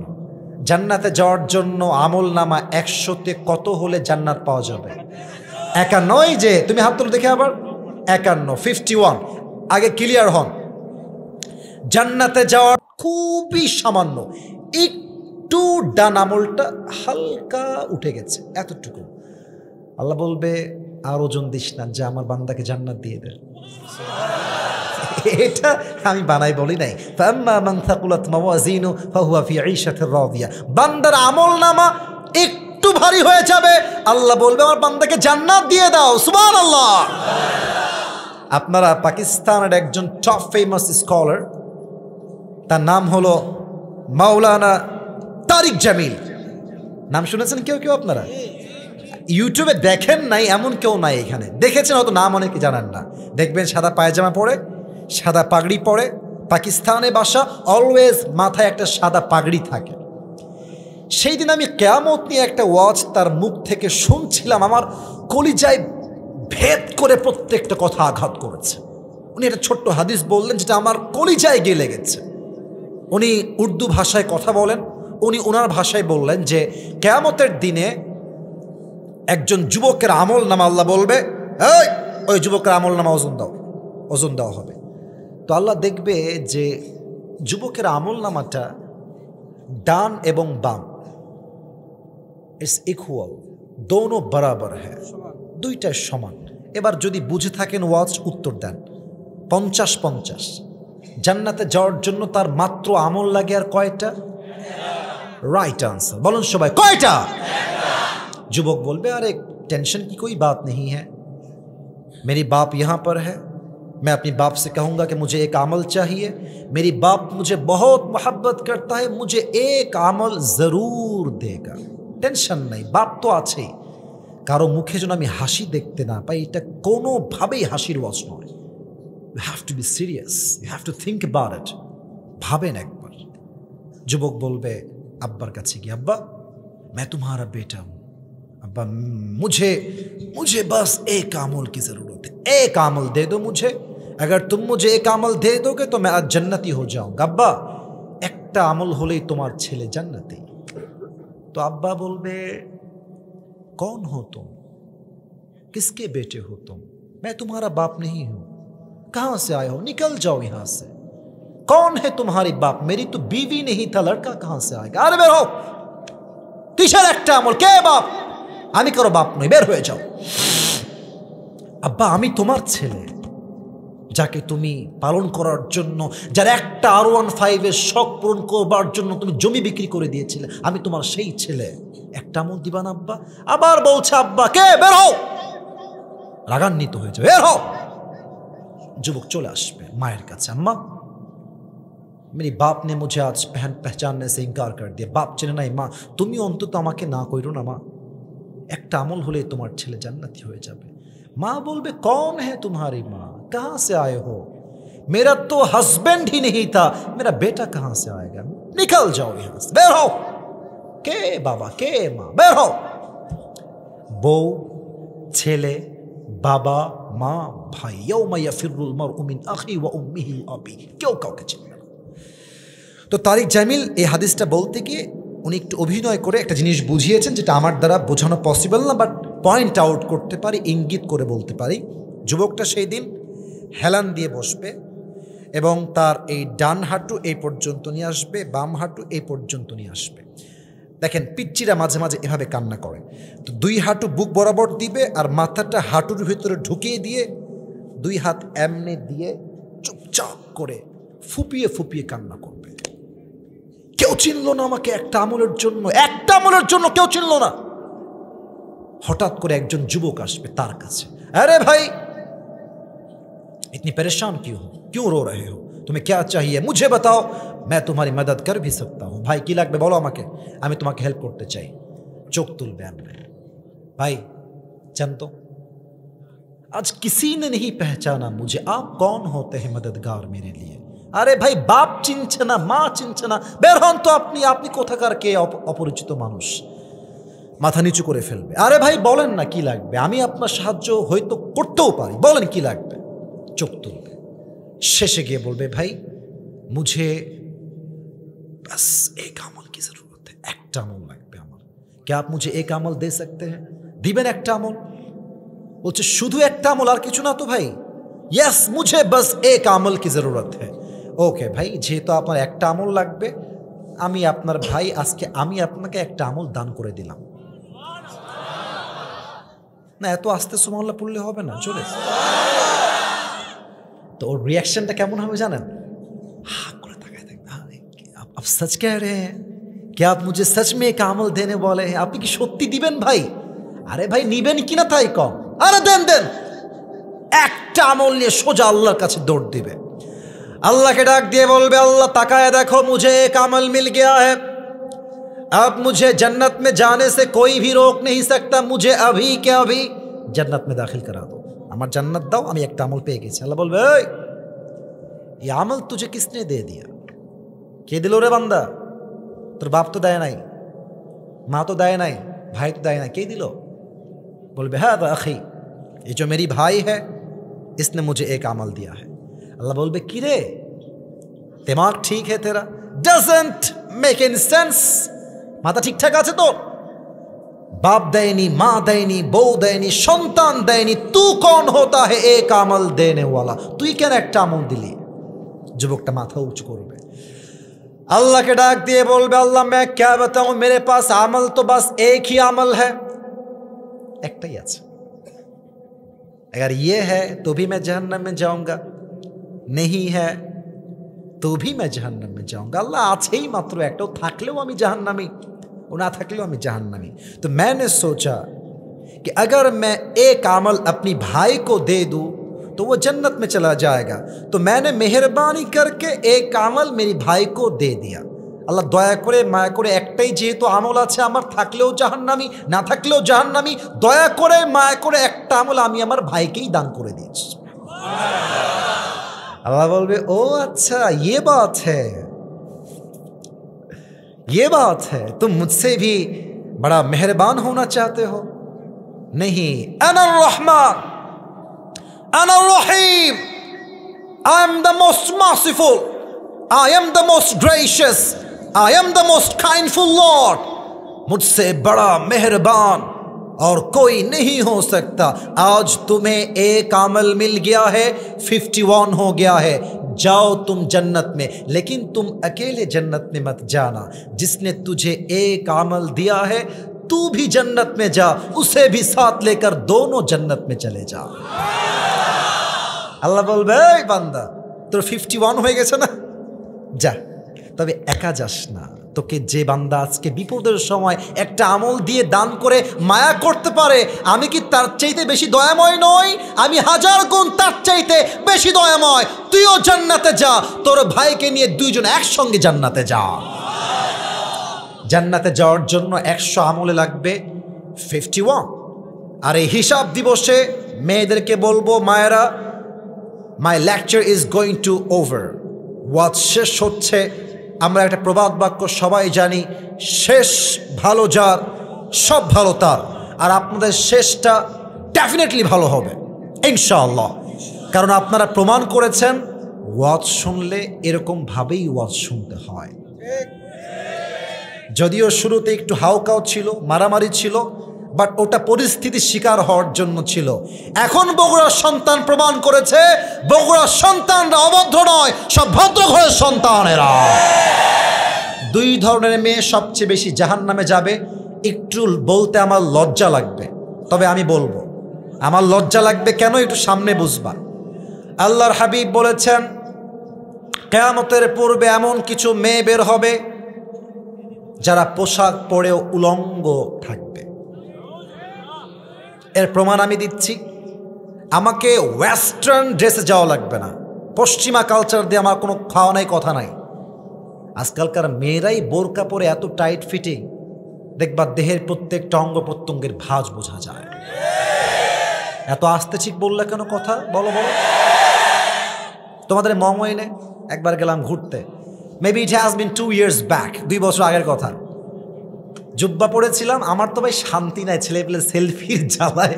জান্নাতে যাওয়ার জন্য আমল নামা 100-তে কত হলে জান্নাত পাওয়া যাবে? 51 যে তুমি হাত তুলে দেখে আবার 51, 51। আগে ক্লিয়ার হন, জান্নাতে যাওয়ার খুবই সামান্য, একটু ডান আমলটা হালকা উঠে গেছে, এতটুকু। আল্লাহ বলবে আর ওজন দিস না, যে আমার বান্দাকে জান্নাত দিয়ে দে। এটা আমি বানাই বলি নাই। ফাম্মা মান থাকুলাত মাওয়াজিনু ফাহুয়া ফি ঈশাতির রাদিয়া, বান্দার আমল নামা একটু ভারী হয়ে যাবে, আল্লাহ বলবে আমার বান্দাকে জান্নাত দিয়ে দাও। সুবহানাল্লাহ। আপনারা পাকিস্তানের একজন টপ ফেমাস স্কলার, তার নাম হলো মাওলানা তারিক জামিল, নাম শুনেছেন কেউ কেউ? আপনারা ইউটিউবে দেখেন নাই এমন কেউ নাই, এখানে দেখেছেন হয়তো, নাম অনেকে জানেন না। দেখবেন সাদা পায়জামা পরে, সাদা পাগড়ি পরে, পাকিস্তানে বাসা, অলওয়েজ মাথায় একটা সাদা পাগড়ি থাকে। সেই দিন আমি কিয়ামত নিয়ে একটা ওয়াজ তার মুখ থেকে শুনছিলাম, আমার কলিজায় ভেদ করে প্রত্যেকটা কথা আঘাত করেছে। উনি একটা ছোট্ট হাদিস বললেন যেটা আমার কলিজায় গিয়ে লেগেছে। উনি উর্দু ভাষায় কথা বলেন, উনি ওনার ভাষায় বললেন যে কিয়ামতের দিনে একজন যুবকের আমল নামা আল্লাহ বলবে, এই ওই যুবকের আমল নামা ওজন দাও, ওজন দেওয়া হবে। তো আল্লাহ দেখবে যে যুবকের আমল নামাটা ডান এবং বাম ইটস ইকুয়াল, দোনো বরাবর হ্যাঁ, দুইটাই সমান। এবার যদি বুঝে থাকেন ওয়াজ উত্তর দেন, 50-50। জান্নাতে যাওয়ার জন্য তার মাত্র আমল লাগে আর কয়টা? राइट आंसर बोलन सबाई कयटा? युवक बोलबे अरे टेंशन की कोई बात नहीं है, मेरी बाप यहाँ पर है, मैं अपनी बाप से कहूँगा कि मुझे एक अमल चाहिए, मेरी बाप मुझे बहुत मोहब्बत करता है, मुझे एक अमल ज़रूर देगा। टेंशन नहीं, बाप तो आछे। कारो मुखे जो आमी हासि देखते ना पाई एटा कोनो भावेई हासिर वाज नय। You have to be serious, you have to think about it। भावेन एकबार। युवक बोलबे अब्बार काछे कि अब्बा मैं तुम्हारा बेटा हूँ, अब्बा मुझे बस एक अमल की ज़रूरत है, एक अमल दे दो मुझे, अगर तुम मुझे एक अमल दे दोगे तो मैं आज जन्नती हो जाऊँगा। अब्बा एकटा अमल होलेई तुम्हार छेले जन्नती। तो अब्बा बोलबे कौन हो तुम, किसके बेटे हो तुम? मैं तुम्हारा बाप नहीं हूँ, कहाँ से आए हो, निकल जाओ यहाँ से। कौन है तुम्हारी बाप? मेरी तो बीवी नहीं था, लड़का कहाँ से आएगा? अरे बेर हो, किसेर एकटा अमल, के बाप? आमी करो बाप नई, बेर हये जाओ। अब्बा आमी तोमार छेले, जाके तुमी पालन करार जन्य, जार एकटा R15 এর শখ পূরণ করবার জন্য তুমি জমি বিক্রি করে দিয়েছিলে, আমি তোমার সেই ছেলে। একটা আমল দিবা না আব্বা? আবার বলছে আব্বা কে, বের হও। রাগান্বিত হয়ে যাবে, বের হও। যুবক চলে আসবে মায়ের কাছে, আম্মা मेरी बाप ने मुझे आज पहचानने से इनकार कर दिया, बाप चेने नहीं, माँ तुमी अंतत आमाके ना कइरो ना, माँ एकटा আমল হলে তোমার ছেলে জান্নাতি হয়ে যাবে। माँ बोलबे कौन है तुम्हारी माँ, कहाँ से आए हो? मेरा तो हस्बैंड ही नहीं था, मेरा बेटा कहाँ से आएगा? निकल जाओ यहाँ से, बेर हो। के बाबा के माँ, बेर हो। बউ, ছেলে, বাবা, মা, ভাই, ইয়াউমা ইয়াফিরুল মারউ মিন আখি ওয়া উম্মিহি ওয়া আবি, কেউ কাউকে চিনবে না। তো তারিক জামিল এই হাদিসটা বলতে গিয়ে উনি একটু অভিনয় করে একটা জিনিস বুঝিয়েছেন, যেটা আমার দ্বারা বোঝানো পসিবল না, বাট পয়েন্ট আউট করতে পারি, ইঙ্গিত করে বলতে পারি। যুবকটা সেই দিন হেলান দিয়ে বসবে এবং তার এই ডান হাঁটু এই পর্যন্ত নিয়ে আসবে, বাম হাঁটু এই পর্যন্ত নিয়ে আসবে। দেখেন পিচ্চিরা মাঝে মাঝে এভাবে কান্না করে, তো দুই হাঁটু বুক বরাবর দিবে আর মাথাটা হাঁটুর ভিতরে ঢুকিয়ে দিয়ে দুই হাত এমনি দিয়ে চুপচাপ করে ফুপিয়ে ফুপিয়ে কান্না করবে। কেউ চিনলো না আমাকে একটা আমলের জন্য, একটা আমলের জন্য কেউ চিনলো না। হঠাৎ করে একজন যুবক আসবে তার কাছে, আরে ভাই इतनी परेशान क्यों हो, क्यों रो रहे हो, तुम्हें क्या चाहिए, मुझे बताओ, मैं तुम्हारी मदद कर भी सकता हूँ। भाई की लागबे बोलो আমাকে, আমি তোমাকে হেল্প করতে চাই। চোখ তুলবে আমরা, भाई जान तो आज किसी ने नहीं पहचाना मुझे, आप कौन होते हैं मददगार मेरे लिए? अरे भाई बाप चिनছে না, মা চিনছে না, বের হন তো আপনি, আপনি কোথাকার কে অপরিচিত মানুষ। মাথা নিচু করে ফেলবে, আরে ভাই বলেন না কি লাগবে, আমি আপনার সাহায্য হয়তো করতেও পারি, বলেন কি লাগবে। চোখ তুলবে, শেষে গিয়ে বলবে ভাই मुझे बस एक अमल की जरूरत है, একটা আমল লাগবে আমার, क्या आप मुझे एक अमल दे सकते हैं? দিবেন একটা আমল? বলছে শুধু একটা আমল আর কিছু না তো ভাই? यस मुझे बस एक अमल की जरूरत है। ওকে ভাই, যেহেতু আপনার একটা আমল লাগবে, আমি আপনার ভাই, আজকে আমি আপনাকে একটা আমল দান করে দিলাম। না এত আস্তে সুবহানাল্লাহ পড়লে হবে না, চলে। तो और रिएक्शनটা কেমন হবে জানেন? हाँ করে তাকায় থাকবে, आप सच कह रहे हैं क्या, आप मुझे सच में एक আমল देने वाले हैं, আপনি কি সত্যি দিবেন ভাই? আরে ভাই নিবেন কিনা তাই কম, আরে দেন দেন। একটা আমল নিয়ে সোজা আল্লাহর কাছে দৌড় দিবে, আল্লাহকে ডাক দিয়ে বলবে আল্লাহ তাকায় দেখো, मुझे एक अमल मिल गया है, अब मुझे जन्नत में जाने से कोई भी रोक नहीं सकता, मुझे अभी के अभी जन्नत में दाखिल करा दो, আমার জান্নাত দাও, আমি একটা আমল পেয়ে গেছি। আল্লাহ বলবে এই ये আমল तुझे किसने दे दिया? কে দিল রে বান্দা? তোর বাপ তো দেয় নাই, মা তো দেয় নাই, ভাই তো দেয় নাই, কে দিল? बोलबे हादा अखी, ये जो मेरी भाई है इसने मुझे एक अमल दिया है। अल्लाह बोलबे कि रे दिमाग ठीक है तेरा? डजंट मेक एनी सेंस, माथा ठीक ठाक আছে তো? बाप देनी माँ देनी बो देनी सन्तान देनी तू कौन होता है एक अमल देने वाला तुई केन एक अमल दिली जुबकटा माथा उंचू करबे अल्लाह के डाक दिए बोलबे अल्लाह मैं क्या बताऊं मेरे पास अमल तो बस एक ही अमल है एकटाई आछे अगर ये है तो भी मैं जहन्नम में जाऊंगा नहीं है तो भी मैं जहन्नम में जाऊंगा अल्लाह आछे ही मात्र एकटा थाकलेও আমি জাহান্নামী वो ना थकलो मैं जहन्नमी तो मैंने सोचा कि अगर मैं एक अमल अपनी भाई को दे दूं तो वो जन्नत में चला जाएगा तो मैंने मेहरबानी करके एक अमल मेरी भाई को दे दिया अल्लाह दया करे माया करे एकटाई जेहेतु अमल आछे आमार थाकलेও जहन्नमी ना थाकलेও जहन्नमी दया करे माया करे एकटा अमल आमी आमार भाईकेई दान करे दिएछि अल्लाह बोलबे ओ अच्छा ये बात है ये बात है तुम मुझसे भी बड़ा मेहरबान होना चाहते हो नहीं अनर रहमान अनर रहीम I am the most merciful I am the most gracious I am the most kindful lord मुझसे बड़ा मेहरबान और कोई नहीं हो सकता आज तुम्हें एक अमल मिल गया है 51 हो गया है जाओ तुम जन्नत में लेकिन तुम अकेले जन्नत में मत जाना जिसने तुझे एक अमल दिया है तू भी जन्नत में जा उसे भी साथ लेकर दोनों जन्नत में चले जा अल्लाह बोलबे ए बांदा তোর 51 হয়ে গেছে না যা তবে একা যাস না তোকে যে বান্দা আজকে বিপদের সময় একটা আমল দিয়ে দান করে মায়া করতে পারে আমি কি তার চাইতে বেশি দয়াময় নই আমি হাজার গুণ তার চাইতে বেশি দয়াময় তুইও জান্নাতে যা তোর ভাইকে নিয়ে দুইজন একসঙ্গে জান্নাতে যা জান্নাতে যাওয়ার জন্য 100 আমলে লাগবে 51 আর এই হিসাব দিবসে মেয়েদেরকে বলবো মায়েরা my lecture is going to over was শেষ হচ্ছে আমরা একটা প্রবাদ বাক্য সবাই জানি শেষ ভালো যার সব ভালো তার আর আপনাদের শেষটা ডেফিনেটলি ভালো হবে ইনশাআল্লাহ কারণ আপনারা প্রমাণ করেছেন ওয়াজ শুনলে এরকম ভাবেই ওয়াজ শুনতে হয় যদিও শুরুতে একটু হাউকাও ছিল মারামারি ছিল বাট ওটা পরিস্থিতির শিকার হওয়ার জন্য ছিল এখন বগুড়ার সন্তান প্রমাণ করেছে বগুড়ার সন্তানরা অভদ্র নয় সব ভদ্র ঘরের সন্তানেরা দুই ধরনের মেয়ে সবচেয়ে বেশি জাহান্নামে যাবে একটু বলতে আমার লজ্জা লাগবে তবে আমি বলবো আমার লজ্জা লাগবে কেন একটু সামনে বুঝবা আল্লাহর হাবিব বলেছেন কিয়ামতের পূর্বে এমন কিছু মেয়ে বের হবে যারা পোশাক পরেও উলঙ্গ থাকবে এর প্রমাণ আমি দিচ্ছি আমাকে ওয়েস্টার্ন ড্রেসে যাওয়া লাগবে না পশ্চিমা কালচার দিয়ে আমার কোনো খাওয়া নাই কথা নাই আজকালকার মেয়েরাই বোরকা পরে এত টাইট ফিটিং দেখবা দেহের প্রত্যেকটা অঙ্গ প্রত্যঙ্গের ভাঁজ বোঝা যায় এত আস্তে ঠিক বললে কেন কথা বলো বলো তোমাদের মমই নেই একবার গেলাম ঘুরতে maybe it has been 2 years back 2 বছর আগের কথা জুব্বা পড়েছিলাম আমার তো ভাই শান্তি নাই ছেলে পেলে সেলফির জ্বালায়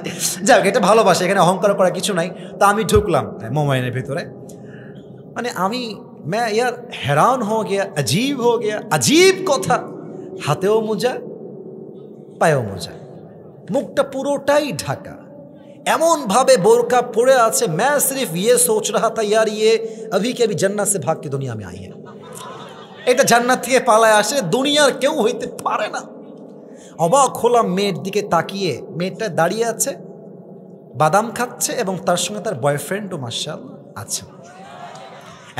যাক এটা ভালোবাসে এখানে অহংকার করা কিছু নাই তো আমি ঢুকলাম মোবাইলের ভিতরে মানে আমি मैं यार हैरान हो गया अजीब কথা হাতেও মোজা পায়েও মোজা মুখটা পুরোটাই ঢাকা एमन भावे बोरका पड़े आछे मैं सिर्फ ये सोच रहा था यार ये अभी के अभी जन्नत से भाग के दुनिया में आई है এটা জান্নাত থেকে পালায় আসে দুনিয়ার কেউ হইতে পারে না অবাক হলাম মেয়ের দিকে তাকিয়ে মেয়েটা দাঁড়িয়ে আছে বাদাম খাচ্ছে এবং তার সঙ্গে তার বয়ফ্রেন্ডও মাশাআল্লাহ আছে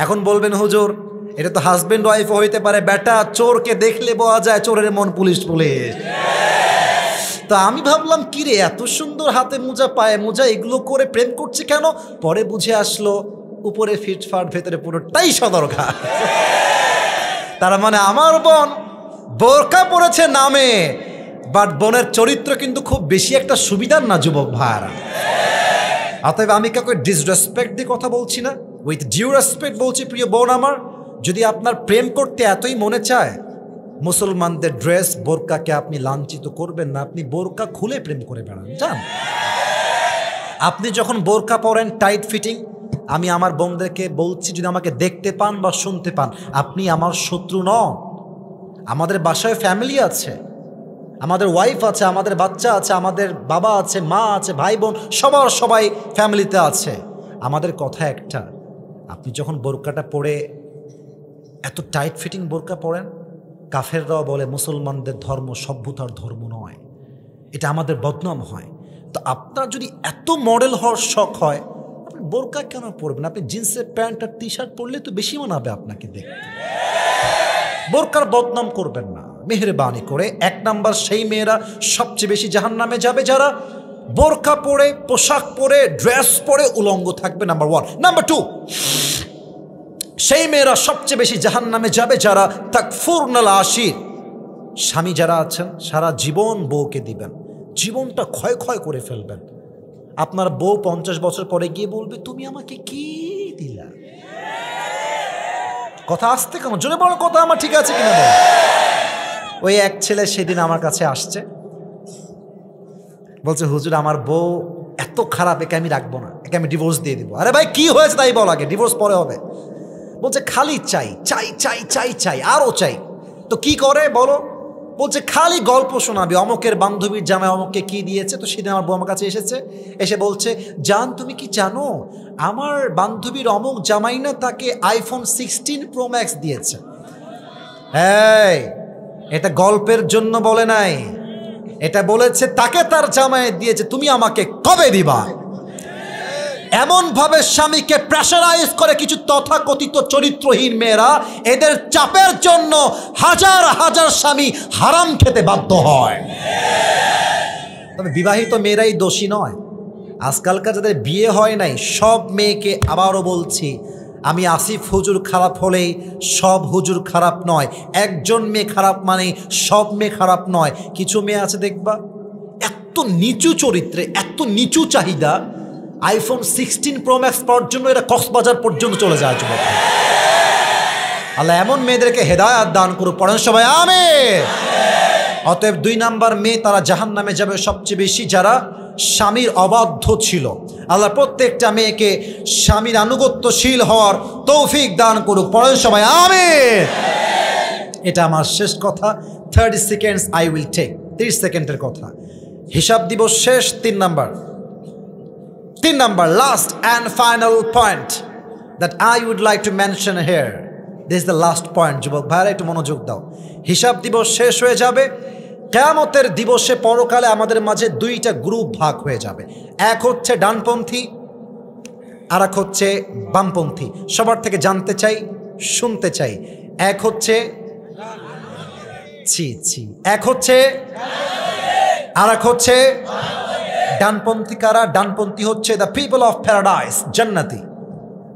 এখন বলবেন হুজুর এটা তো হাজবেন্ড ওয়াইফ হইতে পারে বেটা চোরকে দেখলে বোঝা যায় চোরের মন পুলিশ পুলিশ তো আমি ভাবলাম কি রে এত সুন্দর হাতে মোজা পায়ে মোজা এগুলো করে প্রেম করছে কেন পরে বুঝে আসলো উপরে ফিটফাট ভেতরে পুরোটাই সদরঘাট তার মানে আমার বোন বোরকা পরেছে নামে বাট বোনের চরিত্র কিন্তু খুব বেশি একটা সুবিধার না যুবক ভাইরা অতএব আমি কাউকে ডিসরেসপেক্ট দিয়ে কথা বলছি না উইথ ডিউ রেসপেক্ট বলছি প্রিয় বোন আমার যদি আপনার প্রেম করতে এতই মনে চায় মুসলমানদের ড্রেস বোরকাকে আপনি লাঞ্ছিত করবেন না আপনি বোরকা খুলে প্রেম করে বেড়ান জান আপনি যখন বোরকা পরেন টাইট ফিটিং আমি আমার বোনদেরকে বলছি যদি আমাকে দেখতে পান বা শুনতে পান আপনি আমার শত্রু নন আমাদের বাসায় ফ্যামিলি আছে আমাদের ওয়াইফ আছে, আমাদের বাচ্চা আছে, আমাদের বাবা আছে, মা আছে, ভাই বোন সবাই ফ্যামিলিতে আছে। আমাদের কথা একটা, আপনি যখন বোরকাটা পরে এত টাইট ফিটিং বোরকা পরেন, কাফেররাও বলে মুসলমানদের ধর্ম সভ্যতার ধর্ম নয়, এটা আমাদের বদনাম হয়। তো আপনার যদি এত মডেল হওয়ার শখ হয়, আপনি বোরকা কেন পরবেন? আপনি জিন্সের প্যান্ট আর টি শার্ট পরলে তো বেশি মানাবে আপনাকে দেখতে। বোরকার বদনাম করবেন না মেহেরবানি করে। 1 নাম্বার, সেই মেয়েরা সবচেয়ে বেশি জাহান্নামে যাবে যারা বোরকা পরে, পোশাক পরে, ড্রেস পরে উলঙ্গ থাকবে, নাম্বার 1। নাম্বার 2, সেই মেয়েরা সবচেয়ে বেশি জাহান্নামে যাবে যারা তাকফুরনাল আশির, স্বামী যারা আছেন সারা জীবন বউকে দিবেন, জীবনটা ক্ষয় করে ফেলবেন। আপনার বউ 50 বছর পরে গিয়ে বলবে, তুমি আমাকে কি দিলা? কথা আসতে কেন? জোরে বড় কথা আমার ঠিক আছে কিনা বল। ওই এক ছেলে সেদিন আমার কাছে আসছে, বলছে হুজুর আমার বউ এত খারাপ, একে আমি রাখবো না, একে আমি ডিভোর্স দিয়ে দিব। আরে ভাই কি হয়েছে তাই বল আগে, ডিভোর্স পরে হবে। বলছে খালি চাই চাই চাই চাই চাই আরও চাই। তো কি করে বলো? বলছে খালি গল্প শোনাবে, অমকের বান্ধবীর জামাই অমককে কি দিয়েছে। তো সেদিন আমার বউ আমার কাছে এসেছে, এসে বলছে জান তুমি কি জানো আমার বান্ধবীর অমক জামাই না তাকে আইফোন 16 প্রো ম্যাক্স দিয়েছে। এই এটা গল্পের জন্য বলে নাই, এটা বলেছে তাকে তার জামাই দিয়েছে, তুমি আমাকে কবে দিবা? এমন ভাবে স্বামীকে প্রেশারাইজ করে কিছু তথাকথিত চরিত্রহীন মেয়েরা, এদের চাপের জন্য হাজার হাজার স্বামী হারাম খেতে বাধ্য হয়। তবে বিবাহিত মেয়েরাই দোষী নয়, আজকালকার যাদের বিয়ে হয় নাই সব মেয়েকে আবারও বলছি, আমি আসিফ হুজুর খারাপ হলেই সব হুজুর খারাপ নয়, একজন মেয়ে খারাপ মানে সব মেয়ে খারাপ নয়। কিছু মেয়ে আছে দেখবা এত নিচু চরিত্রে, এত নিচু চাহিদা, আইফোন 16 প্রো ম্যাক্স পাওয়ার জন্য এরা কক্সবাজার পর্যন্ত চলে যায় যুবক। আল্লাহ এমন মেয়েদেরকে হেদায়াত দান করুক, পড়েন সবাই আমিন। অতএব 2 নাম্বার মেয়ে তারা জাহান্নামে যাবে সবচেয়ে বেশি যারা স্বামীর অবাধ্য ছিল। আল্লাহ প্রত্যেকটা মেয়েকে স্বামীর আনুগত্যশীল হওয়ার তৌফিক দান করুক, পড়েন সবাই আমিন। এটা আমার শেষ কথা, 30 সেকেন্ডস আই উইল টেক, 30 সেকেন্ডের কথা। হিসাব দিব শেষ 3 number, last and final point that I would like to mention here. This is the last point. যুবক ভাইরা একটু মনোযোগ দাও। হিসাব দিবস শেষ হয়ে যাবে, কিয়ামতের দিবসে পরকালে আমাদের মাঝে 2টা গ্রুপ ভাগ হয়ে যাবে। এক হচ্ছে ডানপন্থী, আর এক হচ্ছে বামপন্থী। সবার থেকে জানতে চাই, শুনতে চাই, এক হচ্ছে এক হচ্ছে আর এক হচ্ছে ডানপন্থী কারা? ডানপন্থী হচ্ছে দ্য পিপল অফ প্যারাডাইস, জান্নাতি।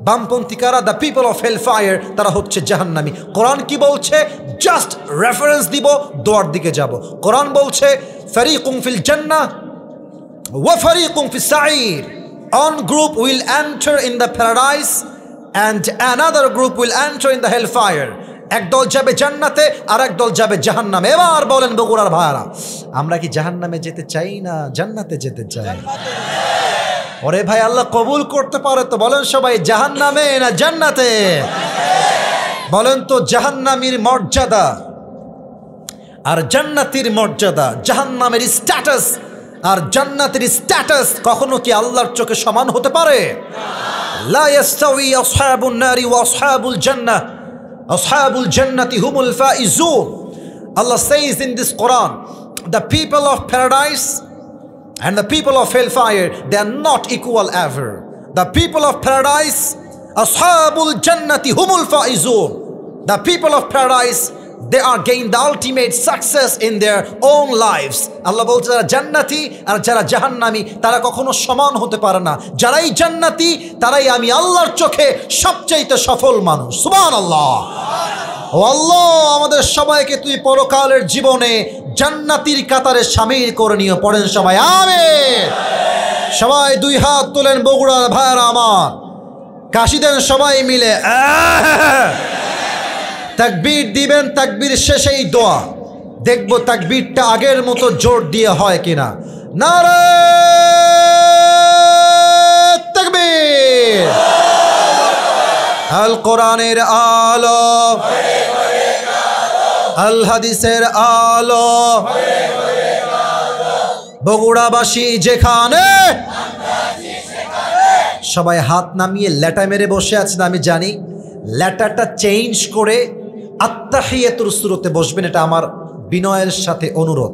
বামপন্থী কারা? The people of hell fire, তারা হচ্ছে জাহান্নামী। কোরআন কি বলছে? জাস্ট রেফারেন্স দিব, দোয়ার দিকে যাব। কোরআন বলছে ফারিকুম ফিল জান্নাহ ওয়া ফারিকুম ফিস সাঈর, one group will enter in the paradise and another group will enter in the hell fire. একদল যাবে জান্নাতে আর একদল যাবে জাহান্নামে। এবার বলেন বগুড়ার ভাইরা, আমরা কি জাহান্নামে যেতে চাই না জান্নাতে যেতে চাই? ওরে ভাই আল্লাহ কবুল করতে পারে তো বলেন সবাই, জাহান্নামে না জান্নাতে? বলেন তো জাহান্নামীর মর্যাদা আর জান্নাতীর মর্যাদা, জাহান্নামের স্ট্যাটাস আর জান্নাতের স্ট্যাটাস কখনো কি আল্লাহর চোখে সমান হতে পারে? লা ইয়াস্তাউই আসহাবুন নারি ওয়া আসহাবুল জান্নাহ, আসহাবুল জান্নাতি হুমুল Faizun. Allah says in this Quran, the people of paradise and the people of hellfire, they are not equal ever. The people of paradise, ashabul jannati humul faizun. The people of paradise, they are gained the ultimate success in their own lives. Allah বলছে যারা জান্নাতি আর যারা জাহান্নামী তারা কখনো সমান হতে পারে না। যারাই জান্নাতি তারাই আমি আল্লাহর চোখে সবচেয়ে সফল মানুষ। সুবহানাল্লাহ। ও আল্লাহ, আমাদের সবাইকে তুই পরকালের জীবনে জান্নাতীর কাতারে শামিল করে নিও, পড়েন সবাই আমিন। সবাই 2 হাত তোলেন বগুড়ার ভাইরা আমার, কাশি দেন সবাই মিলে, তাকবীর দিবেন, তাকবীর শেষেই দোয়া। দেখবো তাকবীরটা আগের মতো জোর দিয়ে হয় কিনা। নারে তাকবীর, আল কোরআনের আলো, আল হাদিসের আলো বগুড়াবাসী যেখানে, সবাই হাত নামিয়ে লেটা মেরে বসে আছেন। আমি জানি লেটারটা চেঞ্জ করে আত্তাহিয়াতুর সূরাতে বসবেন, এটা আমার বিনয়ের সাথে অনুরোধ।